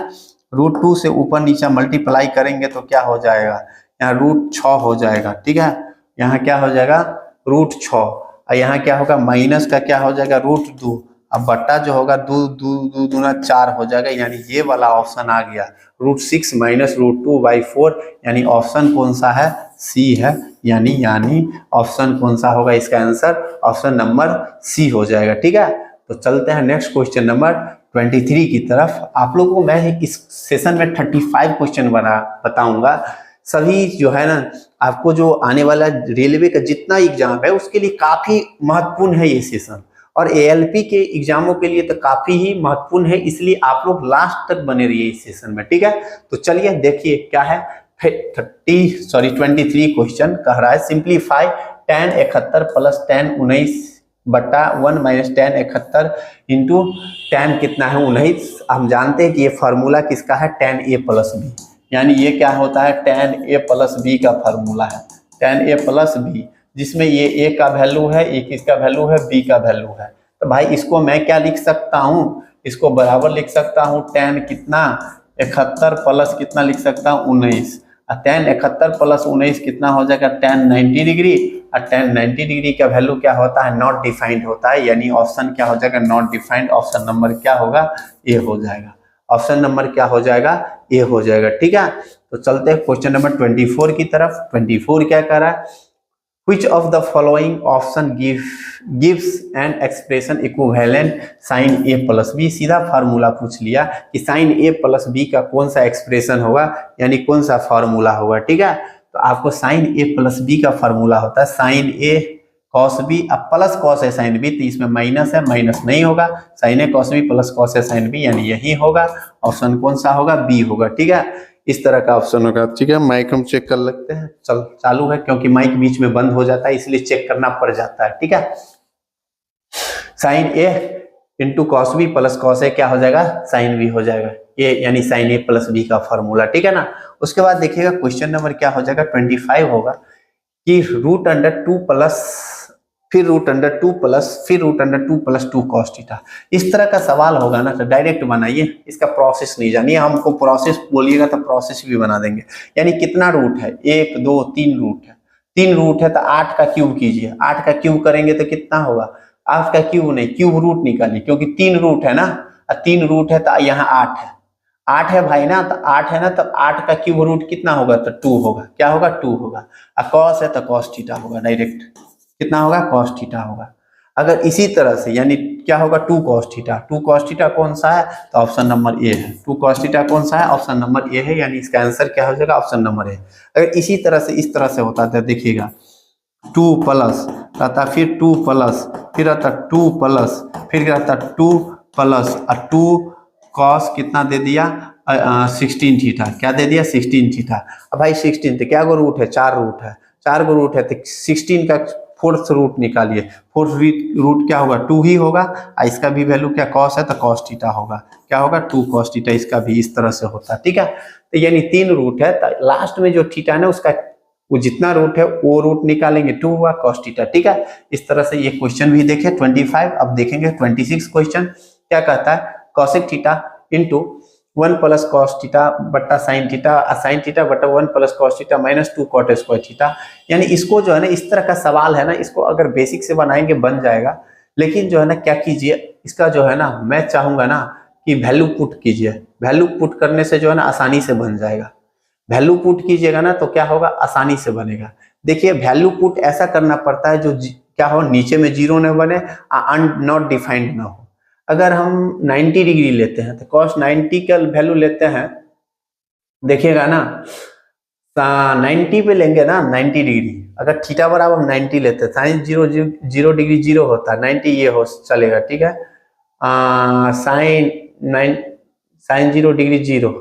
√2 से ऊपर नीचा मल्टीप्लाई करेंगे तो क्या हो जाएगा, यहाँ √6 हो जाएगा, ठीक है। यहाँ क्या हो जाएगा √6 और यहाँ क्या होगा माइनस का क्या हो जाएगा √2, अब बट्टा जो होगा 2 दूना 4 हो जाएगा, यानी ये वाला ऑप्शन आ गया √6 - √2/4, यानी ऑप्शन कौन सा है सी है, यानी ऑप्शन कौन सा होगा इसका आंसर ऑप्शन नंबर सी हो जाएगा, ठीक है। तो चलते हैं नेक्स्ट क्वेश्चन नंबर 23 की तरफ। आप लोगों को मैं इस सेशन में 35 क्वेश्चन बताऊंगा। सभी जो है ना आपको जो आने वाला रेलवे का जितना एग्जाम है उसके लिए काफी महत्वपूर्ण है ये सेशन, और ALP के एग्जामों के लिए तो काफी ही महत्वपूर्ण है, इसलिए आप लोग लास्ट तक बने रहिए इस सेशन में, ठीक है। तो चलिए देखिए क्या है 23 क्वेश्चन कह रहा है simplify tan 71 + tan 19/1 - tan 71 into tan कितना है 19। हम जानते हैं कि ये फार्मूला किसका है tan a + b, यानी ये क्या होता है tan a + b का फार्मूला है, tan a + b, जिसमें ये a का वैल्यू है, एक इसका वैल्यू है, b का वैल्यू है। तो भाई इसको मैं क्या लिख सकता हूँ, इसको बराबर लिख सकता हूँ tan कितना 71 प्लस कितना लिख सकता हूँ 19, tan 71 प्लस 19 कितना हो जाएगा, tan 90 डिग्री। और tan 90 डिग्री का वैल्यू क्या होता है, नॉट डिफाइंड होता है, यानी ऑप्शन क्या हो जाएगा, नॉट डिफाइंड। ऑप्शन नंबर क्या होगा, ए हो जाएगा। ऑप्शन नंबर क्या हो जाएगा, ए हो जाएगा। ठीक है, तो चलते हैं क्वेश्चन नंबर 24 की तरफ। 24 क्या कह रहा है, Which of the following option gives an expression equivalent sin a plus b। सीधा फार्मूला पूछ लिया कि sin a plus b का कौन सा एक्सप्रेशन होगा, यानी कौन सा फार्मूला होगा। ठीक है, तो आपको sin a plus b का फार्मूला होता है sin a cos b, अब plus cos a sin b, तो इसमें माइनस है, माइनस नहीं होगा। sin a cos b plus cos a sin b, यानी यही होगा। ऑप्शन कौन सा होगा, बी होगा। ठीक है, इस तरह का ऑप्शन होगा। ठीक है, माइक हम चेक कर लेते हैं। चल चालू है, क्योंकि माइक बीच में बंद हो जाता है, इसलिए चेक करना पड़ जाता है। ठीक है, sine A into cos B plus cos A क्या हो जाएगा, साइन बी हो जाएगा, ये यानी साइन ए प्लस बी का फॉर्मूला। ठीक है ना। उसके बाद देखिएगा क्वेश्चन नंबर क्या हो जाएगा, 25 होगा कि रूट अंडर 2 प्लस फिर रूट अंडर 2 प्लस फिर root under 2 plus 2 cos theta. इस तरह का सवाल होगा ना, तो डायरेक्ट बनाइए, इसका प्रोसेस नहीं जानिए। हमको प्रोसेस बोलिएगा तो प्रोसेस भी बना देंगे। यानी कितना रूट है, 1 2 3 रूट है, 3 रूट है तो 8 का क्यूब कीजिए। 8 का क्यूब करेंगे तो कितना होगा, 8 का क्यूब नहीं, क्यूब रूट निकालिए, क्योंकि 3 रूट है ना, 3 रूट है तो यहाँ 8 है, 8 है भाई ना, तो 8 है ना, तो 8 का क्यूब रूट कितना होगा, तो 2 होगा। क्या होगा, 2 होगा। और कॉस है तो कॉस थीटा होगा, डायरेक्ट कितना होगा, कॉस थीटा होगा। अगर इसी तरह से यानी क्या होगा, 2 कॉस थीटा। 2 कॉस थीटा कौन सा है, तो ऑप्शन नंबर ए है। 2 कॉस थीटा कौन सा है, ऑप्शन नंबर ए है, यानी इसका आंसर क्या हो जाएगा, ऑप्शन नंबर ए। अगर इसी तरह से इस तरह से होता है, देखिएगा 2 प्लस रहता, फिर 2 प्लस, फिर रहता 2 प्लस, फिर रहता 2 प्लस और 2 कॉस कितना दे दिया, 16 थीटा। क्या दे दिया, 16 थीटा। अब भाई 16 तो क्या गो रूट है, 4 रूट है, 4 गो रूट है, तो 16 का फोर्थ रूट निकालिए। फोर्थ रूट क्या होगा, 2 ही होगा। और इसका भी वैल्यू क्या, कॉस है तो कॉस थीटा होगा। क्या होगा, 2 कॉस थीटा। इसका भी इस तरह से होता है। ठीक है, तो यानी 3 रूट है, तो लास्ट में जो थीटा है ना, उसका वो जितना रूट है वो रूट निकालेंगे, 2 हुआ कॉस थीटा। ठीक है, इस तरह से ये क्वेश्चन भी देखे 25। अब देखेंगे 26 क्वेश्चन क्या कहता है, cosec theta into 1 plus cos theta बट्टा साइन थीटा, साइन थीटा बट्टा 1 plus cos theta minus 2 cot square theta. यानी इसको जो है ना, इस तरह का सवाल है ना, इसको अगर बेसिक से बनाएंगे बन जाएगा। लेकिन जो है ना, क्या कीजिए, इसका जो है ना, मैं चाहूंगा ना कि वैल्यू पुट कीजिए। वैल्यू पुट करने से जो है ना, आसानी से बन जाएगा। वैल्यू पुट कीजिएगा ना, तो क्या होगा, आसानी से बनेगा। देखिए, वैल्यू पुट ऐसा करना पड़ता है जो क्या हो, नीचे में जीरो न बने, नॉट डिफाइंड ना हो। अगर हम 90 डिग्री लेते हैं तो cos 90 का वैल्यू लेते हैं, देखिएगा ना, 90 पे लेंगे ना, 90 डिग्री। अगर थीटा बराबर 90 लेते हैं, साइन 0 डिग्री 0 होता है, 90 ये हो चलेगा। ठीक है, साइन 0 डिग्री 0,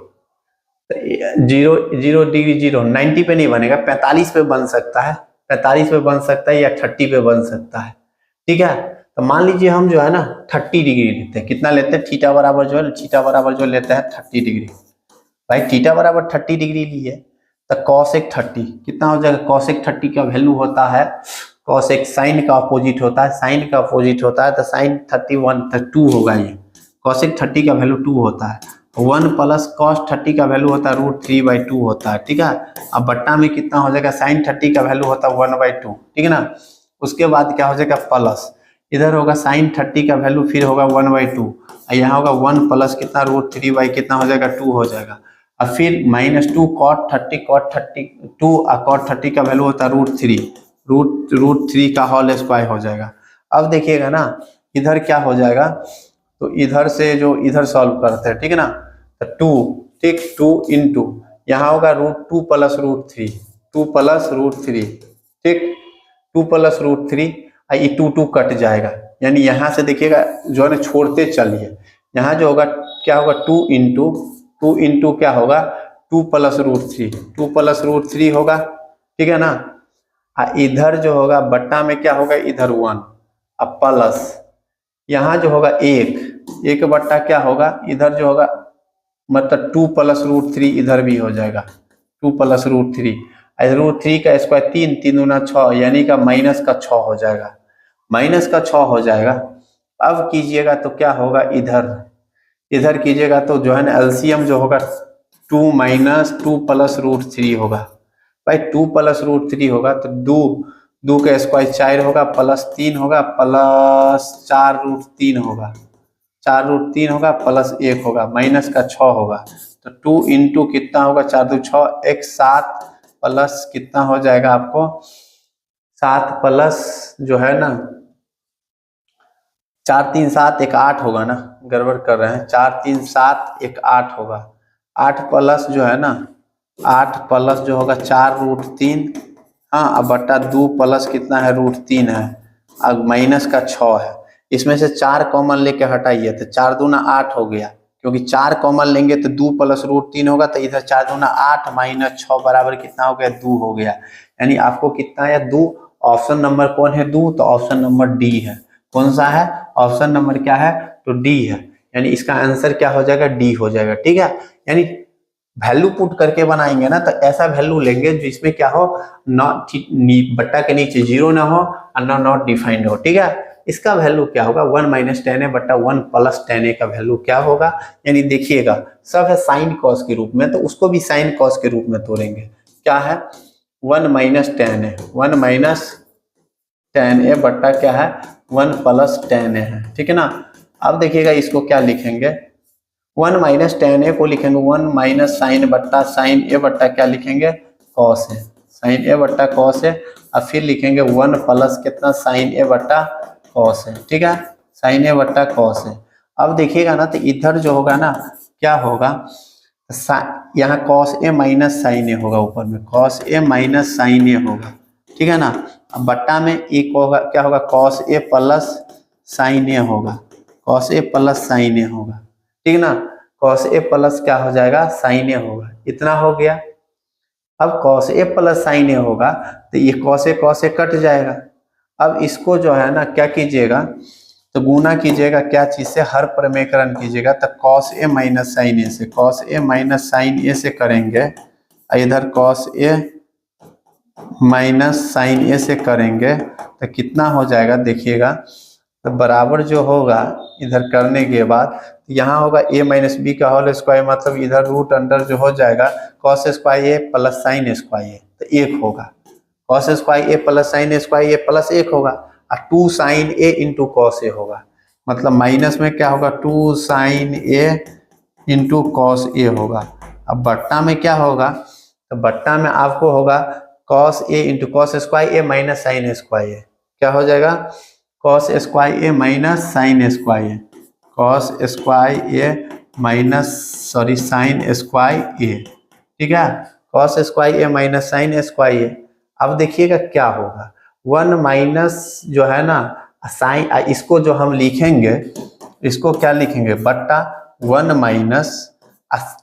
0 डिग्री 0, 90 पे नहीं बनेगा, 45 पे बन सकता है, 45 पे बन सकता है, या 30 पे बन सकता है। ठीक है, तो मान लीजिए हम जो है ना 30 डिग्री लेते हैं। कितना लेते हैं, थीटा बराबर जो है, थीटा बराबर जो लेते हैं 30 डिग्री। भाई थीटा बराबर 30 डिग्री लिए, तो कॉसेक 30 कितना हो जाएगा, कॉसेक 30 का वैल्यू होता है, कॉसेक साइन का अपोजिट होता है, साइन का अपोजिट होता है, तो साइन 31 तो 2 होगा। ये कॉसेक 30 का वैल्यू 2 होता है। 1 प्लस कॉस 30 का वैल्यू होता है √3/2 होता है। ठीक है, अब बट्टा में कितना हो जाएगा, साइन 30 का वैल्यू होता है 1/2। ठीक है ना। उसके बाद क्या हो जाएगा, प्लस इधर होगा साइन 30 का वैल्यू, फिर होगा 1/2, यहाँ होगा 1 प्लस कितना, √3 कितना हो जाएगा, 2 हो जाएगा। और फिर -2 cot 30 2 और cot 30 का वैल्यू होता है √3 का होल स्क्वायर हो जाएगा। अब देखिएगा ना, इधर क्या हो जाएगा, तो इधर से जो इधर सॉल्व करते हैं, ठीक है ना, तो 2, ठीक, 2 इंटू यहाँ होगा √2 प्लस √3, 2 प्लस √3, ठीक, 2 प्लस √3, ये 2 कट जाएगा। यानी यहाँ से देखिएगा जो है ना, छोड़ते चलिए, यहाँ जो होगा क्या होगा, 2 इंटू क्या होगा, 2 प्लस √3, 2 प्लस √3 होगा। ठीक है ना। इधर जो होगा बट्टा में क्या होगा, इधर 1, अब प्लस यहाँ जो होगा 1 बट्टा क्या होगा, इधर जो होगा मतलब 2 प्लस √3 इधर भी हो जाएगा, 2 प्लस √3, √3 का स्क्वायर 3, 3 दूना 6, यानी का माइनस का 6 हो जाएगा, माइनस का 6 हो जाएगा। अब कीजिएगा तो क्या होगा, इधर कीजिएगा तो जो है ना, एलसीएम जो होगा 2 माइनस 2 प्लस रूट 3 होगा। भाई 2 प्लस रूट 3 होगा तो 2 का स्क्वायर 4 होगा, प्लस 3 होगा, प्लस 4 रूट 3 होगा, 4 रूट 3 होगा, प्लस 1 होगा, माइनस का 6 होगा। तो 2 इंटू कितना होगा, 4 2 6 एक 7 प्लस कितना हो जाएगा आपको 7 प्लस जो है ना 4 3 7 एक 8 होगा ना, गड़बड़ कर रहे हैं, 4 3 7 एक 8 होगा, 8 प्लस जो है ना 8 प्लस जो होगा 4 रूट 3, हाँ अब बट्टा 2 प्लस कितना है रूट 3 है, अब माइनस का 6 है। इसमें से 4 कॉमन लेके हटाइए तो 4 दूना 8 हो गया, क्योंकि 4 कॉमन लेंगे तो 2 प्लस रूट 3 होगा, तो इधर 4 दूना 8 माइनस 6 बराबर कितना हो गया 2 हो गया। यानी आपको कितना है 2। ऑप्शन नंबर कौन है 2, तो ऑप्शन नंबर डी है। कौन सा है, ऑप्शन नंबर क्या है, तो डी है। यानी इसका आंसर क्या हो जाएगा, डी हो जाएगा। ठीक है, यानी वैल्यू पुट करके बनाएंगे ना तो ऐसा वैल्यू लेंगे जिसमें क्या हो, नॉट बट्टा के नीचे 0 ना हो और नॉट डिफाइंड हो। ठीक है, इसका वैल्यू क्या होगा 1 माइनस 10a बट्टा 1 प्लस 10a का वैल्यू क्या होगा। यानी देखिएगा सब है साइन कॉस के रूप में, तो उसको भी साइन कॉस के रूप में तोड़ेंगे। क्या है 1 माइनस 10a, 1 माइनस 10a बट्टा क्या है 1 प्लस 10a है। ठीक है ना, अब देखिएगा इसको क्या लिखेंगे, 1 माइनस 10a को लिखेंगे 1 माइनस साइन बट्टा साइन ए बट्टा क्या लिखेंगे कॉस है, साइन ए बट्टा कॉस है। अब फिर लिखेंगे 1 प्लस कितना साइन ए बट्टा कॉस है। ठीक है, साइन ए बट्टा कॉस है। अब देखिएगा ना तो इधर जो होगा ना क्या होगा, यहाँ कॉस ए माइनस साइन ए होगा, ऊपर में कॉस ए माइनस साइन ए होगा। ठीक है ना, अब बट्टा में एक होगा क्या होगा कॉस ए प्लस साइन ए होगा, कॉस ए प्लस साइन ए होगा। ठीक है ना, कॉस ए प्लस क्या हो जाएगा साइन ए होगा, इतना हो गया। अब कॉस ए प्लस साइन ए होगा तो ये कॉस ए कट जाएगा। अब इसको जो है ना क्या कीजिएगा, तो गुना कीजिएगा क्या चीज से, हर प्रमेयकरण कीजिएगा, तो कॉस ए माइनस साइन ए से, कॉस ए माइनस साइन ए से करेंगे, इधर कॉस ए माइनस साइन ए से करेंगे तो कितना हो जाएगा देखिएगा, तो बराबर जो होगा इधर करने के बाद यहाँ होगा a माइनस बी का होल स्क्वायर, मतलब इधर रूट अंडर जो हो जाएगा कॉस स्क्वायर ए प्लस साइन स्क्वायर ए, तो 1 होगा, कॉस स्क्वायर ए प्लस साइन स्क्वायर ए प्लस 1 होगा, और 2 sign A into cos A होगा, मतलब माइनस में क्या होगा 2 sign A into cos A होगा। अब बट्टा में क्या होगा, तो बट्टा में आपको होगा cos A into cos square A minus sine square A, क्या हो जाएगा cos square A minus sine square, cos square A minus sine square A. ठीक है, cos square A minus sine square A. अब देखिएगा क्या होगा 1 माइनस जो है ना साइन, इसको जो हम लिखेंगे इसको क्या लिखेंगे बट्टा 1 minus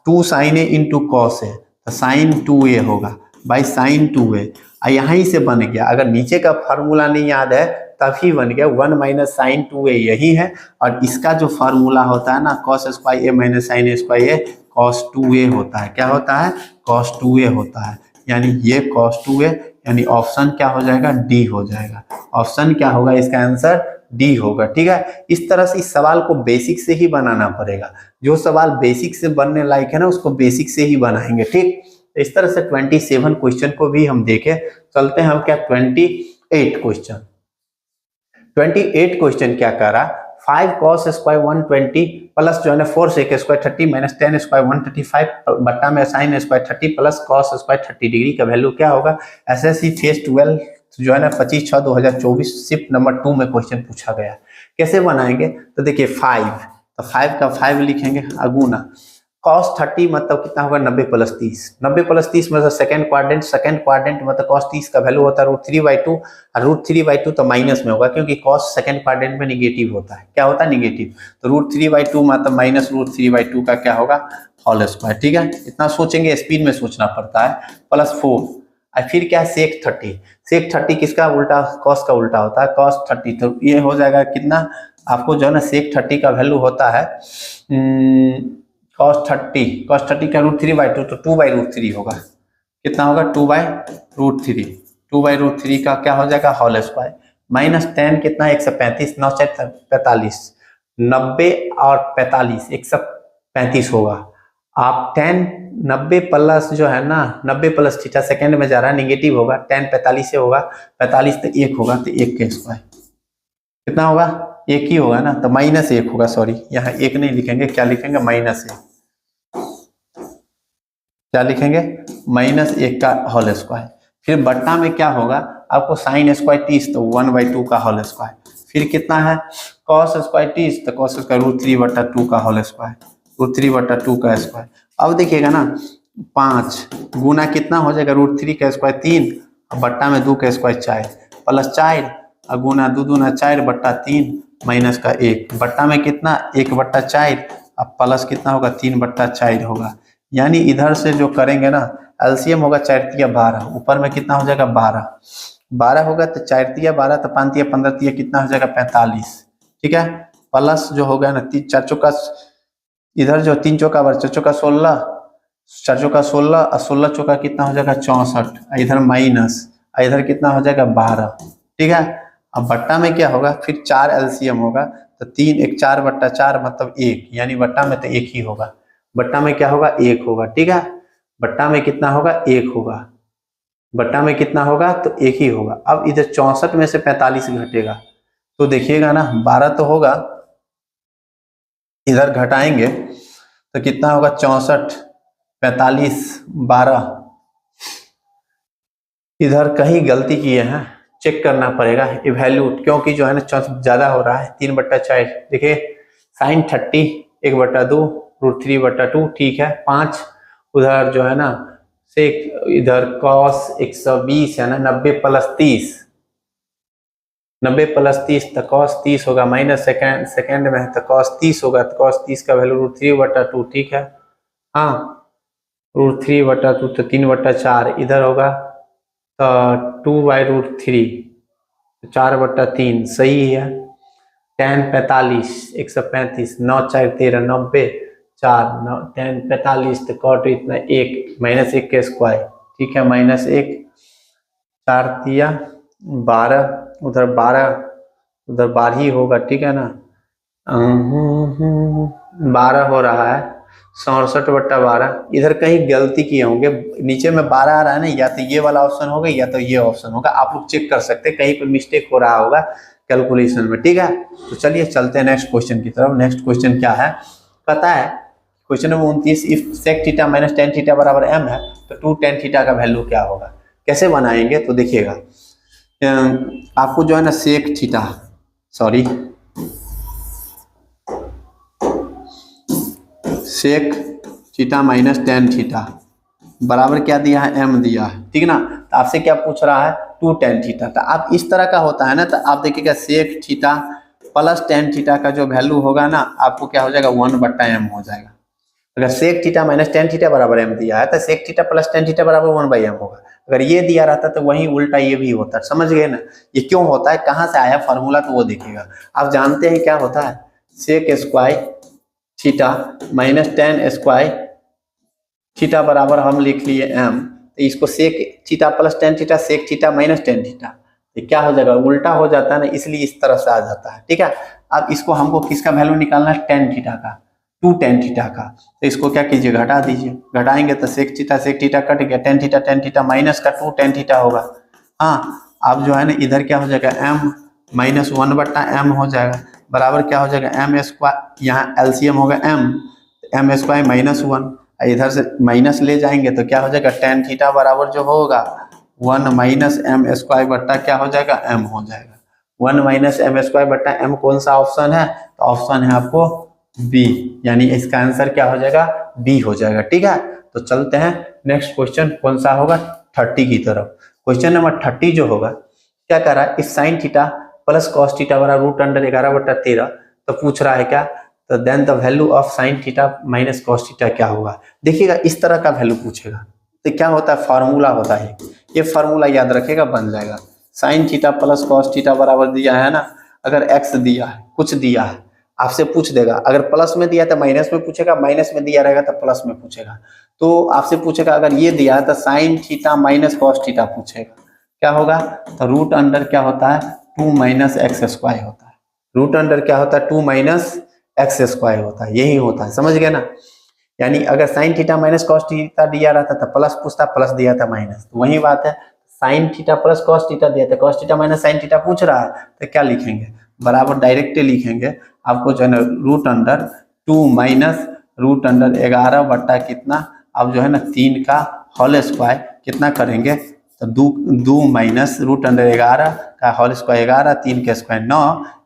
2 sign A into cos A, तो साइन 2a होगा बाई साइन 2a। यहाँ से बन गया, अगर नीचे का फार्मूला नहीं याद है तभी बन गया 1 माइनस साइन 2a यही है, और इसका जो फार्मूला होता है ना cos square A minus sine square A cos 2a होता है। क्या होता है कॉस 2a होता है, यानी ये कॉस 2a, यानी ऑप्शन क्या हो जाएगा डी हो जाएगा। ऑप्शन क्या होगा इसका आंसर डी होगा। ठीक है, इस तरह से इस सवाल को बेसिक से ही बनाना पड़ेगा, जो सवाल बेसिक से बनने लायक है ना उसको बेसिक से ही बनाएंगे। ठीक, इस तरह से 27 क्वेश्चन को भी हम देखें। चलते हैं हम क्या 28 क्वेश्चन। 28 क्वेश्चन क्या कह रहा, 5 cos स्क्वायर 120 प्लस जो है ना 4 sec स्क्वायर 30 माइनस 10 स्क्वायर 135 बट्टा में sine square 30 plus cos square 30 degree का वैल्यू क्या होगा। एसएससी फेज 12 जो है ना 25/6/2024 शिफ्ट नंबर 2 में क्वेश्चन पूछा गया। कैसे बनाएंगे, तो देखिए 5, तो 5 का 5 लिखेंगे अगुना, cos 30 मतलब कितना होगा 90 प्लस 30, 90 प्लस 30 मतलब सेकंड क्वाड्रेंट मतलब cos 30 का वैल्यू होता है √3/2, और √3/2 तो माइनस में होगा क्योंकि cos सेकंड क्वाड्रेंट में निगेटिव होता है। क्या होता है निगेटिव, तो √3/2 मतलब माइनस √3/2 का क्या होगा होल स्क्वायर। ठीक है, इतना सोचेंगे, स्पीड में सोचना पड़ता है, प्लस 4, और फिर क्या है सेक 30 किसका उल्टा cos का उल्टा होता है cos 30, तो ये हो जाएगा कितना आपको जो है ना सेक 30 का वैल्यू होता है cos 30 का √3/2 तो 2/√3 होगा, कितना होगा 2/√3, 2/√3 का क्या हो जाएगा होल स्क्वायर, माइनस 10 कितना 135, 9 4 45, 90 और 45 135 होगा, आप 90 प्लस जो है ना 90 प्लस थीटा सेकेंड में जा रहा है, निगेटिव होगा, 45 से होगा, 45 तो 1 होगा, तो 1 के स्क्वायर कितना होगा, 1 ही होगा ना, तो -1 होगा, सॉरी यहाँ 1 नहीं लिखेंगे, क्या लिखेंगे, -1, क्या लिखेंगे, -1 का होल स्क्वायर। फिर बट्टा में क्या होगा, आपको साइन स्क्वायर 30 तो 1/2 का होल स्क्वायर, फिर कितना है कॉस स्क्वायर 30 तो कॉस स्क्वायर √3/2 का होल स्क्वायर, √3/2 का स्क्वायर। अब देखिएगा ना 5 गुना कितना हो जाएगा, √3 का स्क्वायर 3, बट्टा में 2 का स्क्वायर 4 प्लस 4 और गुना 2 दूना 4/3 माइनस का 1, बट्टा में कितना 1/4, अब प्लस कितना होगा 3/4 होगा। यानी इधर से जो करेंगे ना एलसीएम होगा 4×3=12, ऊपर में कितना हो जाएगा 12 होगा, तो 4×3=12 तो 5×3=15 कितना हो जाएगा 45, ठीक है। प्लस जो होगा ना 4 चौका, इधर जो 3 चौका 4 चौका 16, 4 चौका 16 और 16 चौका कितना हो जाएगा 64, इधर माइनस, इधर कितना हो जाएगा 12, ठीक है। अब बट्टा में क्या होगा, फिर 4 एलसीएम होगा, तो 3 1 4/4 मतलब 1, यानी बट्टा में तो 1 ही होगा, बट्टा में क्या होगा 1 होगा, ठीक है। बट्टा में कितना होगा 1 होगा, बट्टा में कितना होगा तो 1 ही होगा। अब इधर 64 में से 45 घटेगा तो देखिएगा ना 12 तो होगा, इधर घटाएंगे तो कितना होगा 64 45 12, इधर कहीं गलती किए हैं, चेक करना पड़ेगा इवैल्यूट, क्योंकि जो है ना ज्यादा हो रहा है 3/4, देखिए साइन 30 1/2 √3/2, ठीक है 5, उधर जो है ना सेक, इधर कॉस 120 है ना 90 + 30, 90 + 30 तो कॉस 30 होगा, माइनस सेकेंड में है तो कॉस 30 होगा, तो कॉस 30 का वैल्यू √3/2, ठीक है। हाँ √3/2 तो 3/4, इधर होगा तो 2/√3 4/3, सही है। tan 45 135 9 4 13 90 4 tan 45 तो कॉट इतना 1 -1 के स्क्वायर, ठीक है, -1 4 दिया 12, उधर 12 उधर 12 ही होगा, ठीक है ना, 12 हो रहा है 67/12, इधर कहीं गलती किए होंगे, नीचे में 12 आ रहा है ना, या तो ये वाला ऑप्शन होगा या तो ये ऑप्शन होगा, आप लोग चेक कर सकते हैं, कहीं पे मिस्टेक हो रहा होगा कैलकुलेशन में, ठीक है। तो चलिए चलते हैं नेक्स्ट क्वेश्चन की तरफ। नेक्स्ट क्वेश्चन क्या है, पता है question number 29, if sec θ - tan θ = m है तो 2 tan θ का वैल्यू क्या होगा, कैसे बनाएंगे, तो देखिएगा आपको जो है ना sec θ, सॉरी sec θ - tan θ बराबर क्या दिया है m दिया है, ठीक ना। तो आपसे क्या पूछ रहा है 2 tan θ, तो आप इस तरह का होता है ना, तो आप देखिएगा sec θ + tan θ का जो वैल्यू होगा ना आपको क्या हो जाएगा 1/m हो जाएगा। अगर sec θ - tan θ बराबर m दिया है तो sec θ + tan θ बराबर 1/m होगा। अगर ये दिया रहता तो वही उल्टा ये भी होता, समझ गए ना। ये क्यों होता है, कहाँ से आया फॉर्मूला, तो वो देखिएगा। आप जानते हैं क्या होता है, sec square θ - tan square theta बराबर हम लिख लिए m, तो इसको sec θ + tan θ sec θ - tan θ, ये क्या हो जाएगा उल्टा हो जाता है ना, इसलिए इस तरह से आ जाता है, ठीक है। अब इसको हमको किसका वैल्यू निकालना है, tan θ का, 2 tan θ का, तो इसको क्या कीजिए घटा दीजिए, घटाएंगे तो sec θ कट गया, tan θ माइनस का 2 tan θ होगा। हाँ अब जो है ना इधर क्या हो जाएगा m - 1/m हो जाएगा, बराबर क्या हो जाएगा m स्क्वायर, यहाँ एलसीएम होगा m स्क्वायर -1, इधर से माइनस ले जाएंगे तो क्या हो जाएगा tan θ बराबर जो होगा 1 - m स्क्वायर बट्टा क्या हो जाएगा m हो जाएगा, 1 - m स्क्वायर बट्टा m कौन सा ऑप्शन है, तो ऑप्शन है आपको बी, यानी इसका आंसर क्या हो जाएगा बी हो जाएगा, ठीक है। तो चलते हैं नेक्स्ट क्वेश्चन कौन सा होगा 30 की तरफ। क्वेश्चन नंबर 30 जो होगा क्या कर रहा है, इफ sin θ + cos θ बराबर √11/13, तो पूछ रहा है क्या, तो then the value of sin θ - cos θ क्या होगा। देखिएगा इस तरह का वैल्यू पूछेगा तो क्या होता है, फार्मूला होता है, ये फार्मूला याद रखेगा बन जाएगा। sin θ + cos θ बराबर दिया है ना, अगर x दिया है कुछ दिया है आपसे पूछ देगा, अगर प्लस में दिया तो माइनस में पूछेगा, माइनस में दिया रहेगा तो प्लस में पूछेगा, तो आपसे पूछेगा अगर ये दिया है तो sin θ - cos θ पूछेगा, क्या होगा, तो रूट अंडर क्या होता है 2 - x स्क्वायर होता है, रूट अंडर क्या होता है 2 - x स्क्वायर होता है, यही होता है, समझ गए ना। यानी अगर sign theta minus cos theta दिया रहता तो प्लस पूछता, प्लस दिया था माइनस, तो वही बात है, sine theta plus cos theta दिया था, cos theta minus sine theta पूछ रहा है, तो क्या लिखेंगे, बराबर डायरेक्ट लिखेंगे आपको जो है ना root under 2 minus root under 11 बट्टा कितना, अब जो है ना 3 का होल स्क्वायर कितना करेंगे, तो 2 माइनस रूट अंडर 11 का होल स्क्वायर 11, 3 का स्क्वायर 9,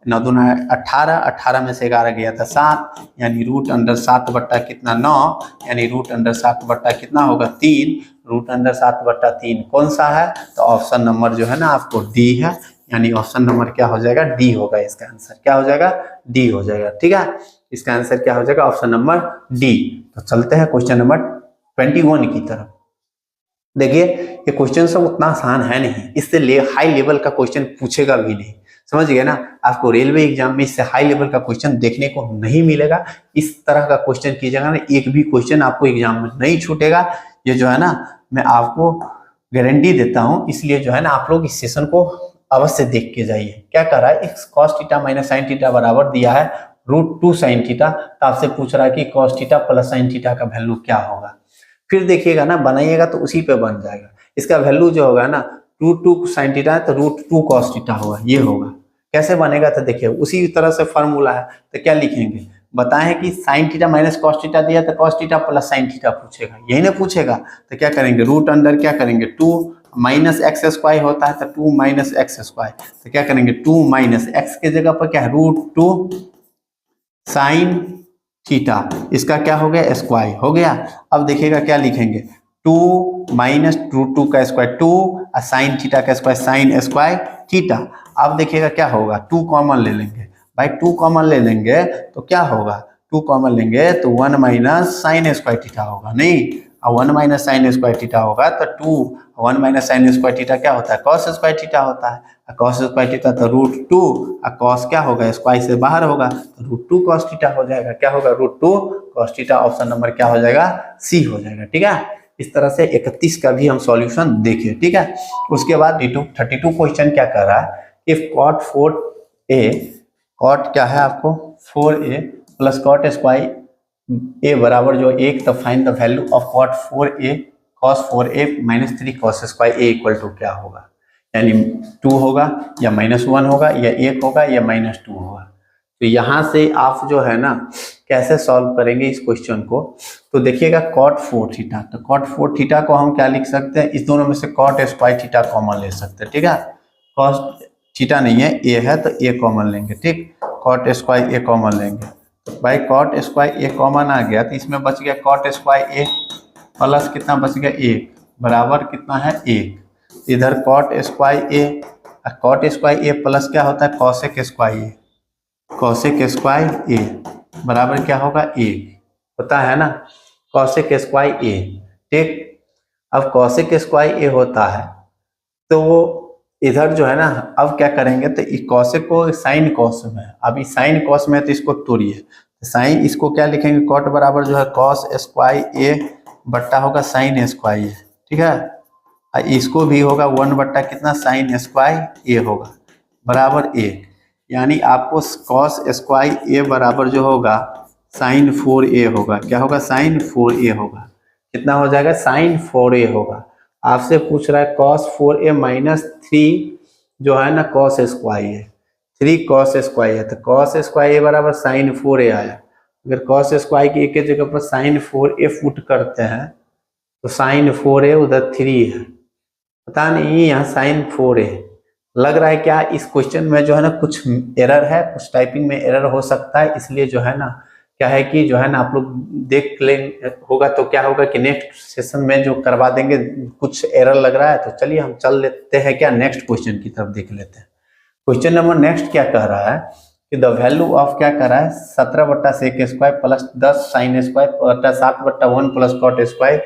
9 दूना 18, 18 में से 11 गया था 7, यानी रूट अंडर 7 बट्टा कितना 9, यानी रूट अंडर 7 बट्टा कितना होगा 3, रूट अंडर 7 बट्टा 3 कौन सा है, तो ऑप्शन नंबर जो है ना आपको डी है, यानी ऑप्शन नंबर क्या हो जाएगा, डी होगा, इसका आंसर क्या हो जाएगा, डी हो जाएगा। ठीक है, इसका आंसर क्या हो जाएगा, ऑप्शन नंबर डी। तो चलते हैं क्वेश्चन नंबर 21 की तरफ। देखिए ये क्वेश्चन सब उतना आसान है नहीं, इससे हाई लेवल का क्वेश्चन पूछेगा भी नहीं, समझ गए ना, आपको रेलवे एग्जाम में इससे हाई लेवल का क्वेश्चन देखने को नहीं मिलेगा। इस तरह का क्वेश्चन कीजिएगा ना, एक भी क्वेश्चन आपको एग्जाम में नहीं छूटेगा, ये जो है ना मैं आपको गारंटी देता हूं। इसलिए जो है ना आप लोग इस सेशन को अवश्य देख के जाइए। क्या कर रहा है, x cos theta minus sine theta बराबर दिया है रूट 2 साइन थीटा, तो आपसे पूछ रहा है कि cos theta plus sine theta का वैल्यू क्या होगा। फिर देखिएगा ना, बनाइएगा तो उसी पे बन जाएगा। इसका वैल्यू जो होगा ना रूट 2 साइन थीटा है तो रूट 2 कॉस थीटा होगा, ये होगा। कैसे बनेगा, तो देखिए उसी तरह से फॉर्मूला है, तो क्या लिखेंगे, बताएं कि sign theta minus cos theta दिया तो cos theta plus sine theta पूछेगा, यही ना पूछेगा, तो क्या करेंगे रूट अंडर क्या करेंगे 2 माइनस एक्स स्क्वायर होता है, तो 2 माइनस एक्स स्क्वायर, तो क्या करेंगे 2 माइनस एक्स के जगह पर क्या है रूट 2 साइन थीटा, इसका क्या हो गया स्क्वायर हो गया। अब देखिएगा क्या लिखेंगे 2 माइनस रूट 2 का स्क्वायर 2 और साइन थीटा का स्क्वायर साइन स्क्वायर थीटा। अब देखिएगा क्या होगा 2 कॉमन ले लेंगे, भाई 2 कॉमन ले लेंगे तो क्या होगा 2 कॉमन लेंगे तो 1 माइनस साइन स्क्वायर थीटा होगा, नहीं, और 1 माइनस साइन स्क्वायर थीटा होगा तो 2 1 माइनस साइन स्क्वायर थीटा क्या होता है कॉस स्क्वायर थीटा होता है, कॉस स्क्वायर थीटा तो रूट 2 और कॉस क्या होगा स्क्वायर से बाहर होगा तो रूट 2 कॉस थीटा हो जाएगा, क्या होगा root 2 cos theta, option number क्या हो जाएगा सी हो जाएगा। ठीक है, इस तरह से 31 का भी हम सॉल्यूशन देखिए। ठीक है, उसके बाद 32 क्वेश्चन क्या कर रहा है, इफ कॉट 4a कॉट क्या है आपको 4a plus cot square a बराबर जो 1, तो find the value of cot 4a cos 4a minus 3 cos square a equal to क्या होगा, यानी 2 होगा या -1 होगा या 1 होगा या -2 होगा। तो यहाँ से आप जो है ना कैसे सॉल्व करेंगे इस क्वेश्चन को, तो देखिएगा cot 4 थीटा, तो cot 4 थीटा को हम क्या लिख सकते हैं, इस दोनों में से cot स्क्वायर थीटा कॉमन ले सकते हैं। ठीक है, cos थीटा नहीं है a है तो a कॉमन लेंगे, ठीक, cot स्क्वायर a कॉमन लेंगे, तो भाई cot स्क्वायर a कॉमन आ गया तो इसमें बच गया cot स्क्वायर a प्लस कितना बच गया 1 बराबर कितना है 1, इधर cot स्क्वायर a और cot स्क्वायर a प्लस क्या होता है cosec square a, cosec square a बराबर क्या होगा 1 होता है ना cosec स्क्वायर a। ठीक, अब cosec स्क्वायर a होता है तो इधर जो है ना अब क्या करेंगे, तो इस cosec को साइन कॉस में, अब इस साइन कॉस में तो इसको तोड़िए, साइन इसको क्या लिखेंगे cot बराबर जो है cos स्क्वायर a बट्टा होगा साइन स्क्वायर, ठीक है, इसको भी होगा 1 बट्टा कितना साइन स्क्वायर a होगा बराबर 1, यानी आपको cos स्क्वायर a बराबर जो होगा साइन 4a होगा, क्या होगा साइन 4a होगा, कितना हो जाएगा साइन 4a होगा। आपसे पूछ रहा है cos 4a माइनस 3 जो है ना cos स्क्वायर है, 3 cos स्क्वायर है, तो cos स्क्वायर a बराबर साइन 4a आया। अगर cos स्क्वायर की एक के जगह पर साइन 4a पुट करते हैं तो साइन 4a उधर 3 है, पता नहीं यहाँ साइन 4a लग रहा है क्या। इस क्वेश्चन में जो है ना कुछ एरर है, कुछ टाइपिंग में एरर हो सकता है, इसलिए जो है ना क्या है कि जो है ना आप लोग देख लें होगा तो क्या होगा कि नेक्स्ट सेशन में जो करवा देंगे, कुछ एरर लग रहा है तो चलिए हम चल लेते हैं क्या नेक्स्ट क्वेश्चन की तरफ देख लेते हैं। क्वेश्चन नंबर नेक्स्ट क्या कह रहा है कि द वैल्यू ऑफ क्या कर रहा है 17 बट्टा sec square plus 10 sine square बट्टा 7 बट्टा 1 प्लस कॉट स्क्वायर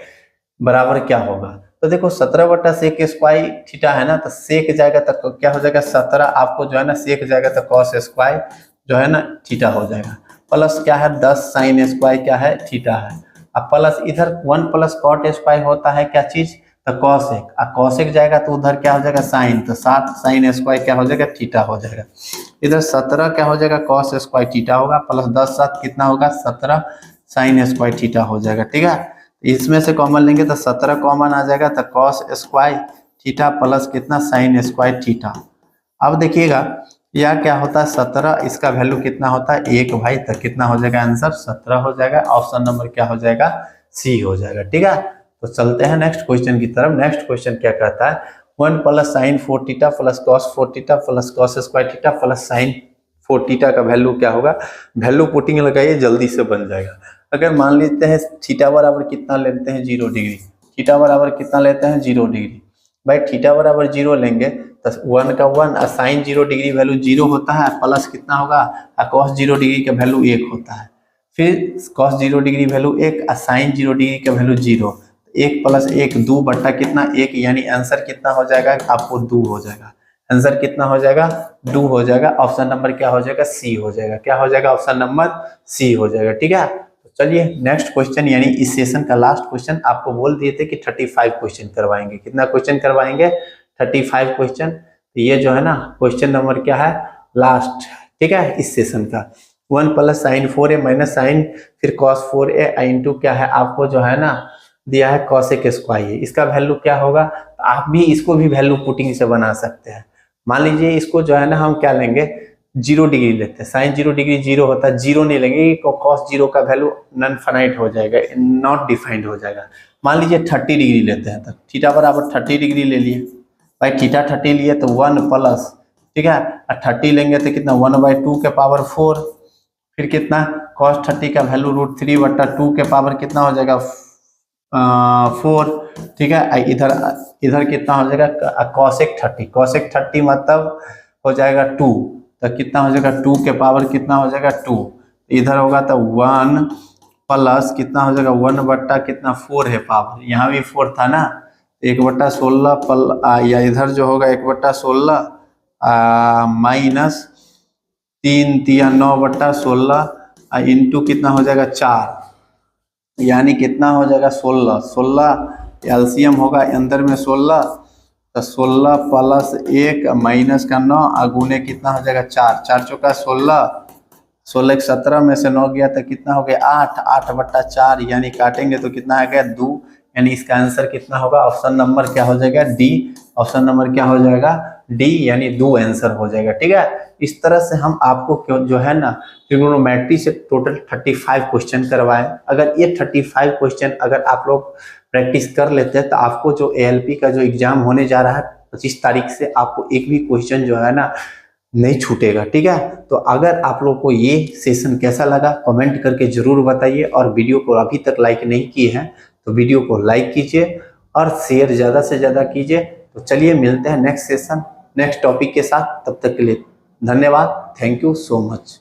बराबर क्या होगा। तो देखो 17 बट्टा सेक स्क्वायर थीटा है ना, तो सेक जाएगा तो क्या हो जाएगा 17, आपको जो है ना सेक जाएगा तो कॉस स्क्वायर जो है ना थीटा हो जाएगा, प्लस क्या है 10 साइन स्क्वायर क्या है थीटा है, अब प्लस इधर 1 प्लस कॉट स्क्वायर होता है क्या चीज तो कॉसेक, और कॉसेक जाएगा तो उधर क्या हो जाएगा साइन, तो 7 साइन स्क्वायर क्या हो जाएगा थीटा हो जाएगा, इधर 17 क्या हो जाएगा कॉस स्क्वायर थीटा होगा, प्लस 10 7 कितना होगा 17 साइन स्क्वायर थीटा हो जाएगा। ठीक है, इसमें से कॉमन लेंगे तो 17 कॉमन आ जाएगा, तो कॉस स्क्वायर थीटा प्लस कितना साइन स्क्वायर थीटा। अब देखिएगा यह क्या होता है 17, इसका वैल्यू कितना होता है 1 भाई, तो कितना हो जाएगा आंसर 17 हो जाएगा। ऑप्शन नंबर क्या हो जाएगा सी हो जाएगा। ठीक है, तो चलते हैं नेक्स्ट क्वेश्चन की तरफ। नेक्स्ट क्वेश्चन क्या कहता है 1 plus sign 4 theta plus cos 4 theta plus cos square theta plus sign 4 theta का वैल्यू क्या होगा। वैल्यू पुटिंग लगाइए जल्दी से बन जाएगा। अगर मान लेते हैं थीटा बराबर कितना लेते हैं 0 डिग्री, थीटा बराबर कितना लेते हैं 0 डिग्री। भाई थीटा बराबर 0 लेंगे तो 1 का 1 और साइन 0 डिग्री वैल्यू 0 होता है, प्लस कितना होगा और कॉस 0 डिग्री का वैल्यू 1 होता है। फिर कॉस 0 डिग्री वैल्यू 1 और साइन 0 डिग्री का वैल्यू 0, 1 प्लस 1 2 बट्टा कितना 1, यानी आंसर कितना हो जाएगा आपको 2 हो जाएगा। आंसर कितना हो जाएगा 2 हो जाएगा। ऑप्शन नंबर क्या हो जाएगा सी हो जाएगा। क्या हो जाएगा ऑप्शन नंबर सी हो जाएगा। ठीक है, तो चलिए नेक्स्ट क्वेश्चन, यानी इस सेशन का लास्ट क्वेश्चन। आपको बोल दिए थे कि 35 क्वेश्चन करवाएंगे। कितना क्वेश्चन करवाएंगे 35 क्वेश्चन। तो ये जो है ना क्वेश्चन नंबर क्या है लास्ट। ठीक है, इस सेशन का 1 plus sine 4a minus sine फिर कॉस 4a इंटू क्या है आपको जो है ना दिया है कॉसेक स्क्वायर। इसका वैल्यू क्या होगा, तो आप भी इसको भी वैल्यू पुटिंग से बना सकते हैं। मान लीजिए इसको जो है ना हम क्या लेंगे 0 डिग्री लेते हैं, साइन 0 डिग्री 0 होता है, 0 नहीं लेंगे, कॉस 0 का वैल्यू नॉन फाइनाइट हो जाएगा, नॉट डिफाइंड हो जाएगा। मान लीजिए 30 डिग्री लेते हैं, तो थीटा बराबर 30 डिग्री ले लिए। भाई थीटा 30 लिए तो 1 प्लस, ठीक है, और 30 लेंगे तो कितना 1/2 के पावर 4, फिर कितना कॉस 30 का वैल्यू √3/2 के पावर कितना हो जाएगा 4। ठीक है, इधर इधर कितना हो जाएगा कॉसेक 30, कॉसेक 30 मतलब हो जाएगा 2, तो कितना हो जाएगा 2 के पावर कितना हो जाएगा 2। इधर होगा तो 1 प्लस कितना हो जाएगा 1 बट्टा कितना 4 है पावर, यहाँ भी 4 था ना, 1/16 या इधर जो होगा 1/16 माइनस 3 तिया 9/16 इंटू कितना हो जाएगा 4, यानी कितना हो जाएगा 16। 16 एलसीएम होगा अंदर में 16, तो 16 प्लस 1 माइनस का 9 अगुने कितना हो जाएगा 4, 4 चौका 16, 16 के 17 में से 9 गया तो कितना हो गया 8, 8/4, यानी काटेंगे तो कितना आ गया 2, यानी इसका आंसर कितना होगा ऑप्शन नंबर क्या हो जाएगा डी। ऑप्शन नंबर क्या हो जाएगा डी, यानी 2 आंसर हो जाएगा। ठीक है, इस तरह से हम आपको क्यों जो है ना ट्रिग्नोमेट्री से टोटल 35 क्वेश्चन करवाएं। अगर ये 35 क्वेश्चन अगर आप लोग प्रैक्टिस कर लेते हैं तो आपको जो एएलपी का जो एग्जाम होने जा रहा है 25 तारीख से, आपको एक भी क्वेश्चन जो है ना नहीं छूटेगा। ठीक है, तो अगर आप लोग को ये सेशन कैसा लगा कमेंट करके जरूर बताइए, और वीडियो को अभी तक लाइक नहीं किए हैं तो वीडियो को लाइक कीजिए और शेयर ज़्यादा से ज़्यादा कीजिए। तो चलिए मिलते हैं नेक्स्ट सेशन नेक्स्ट टॉपिक के साथ, तब तक के लिए धन्यवाद, थैंक यू सो मच।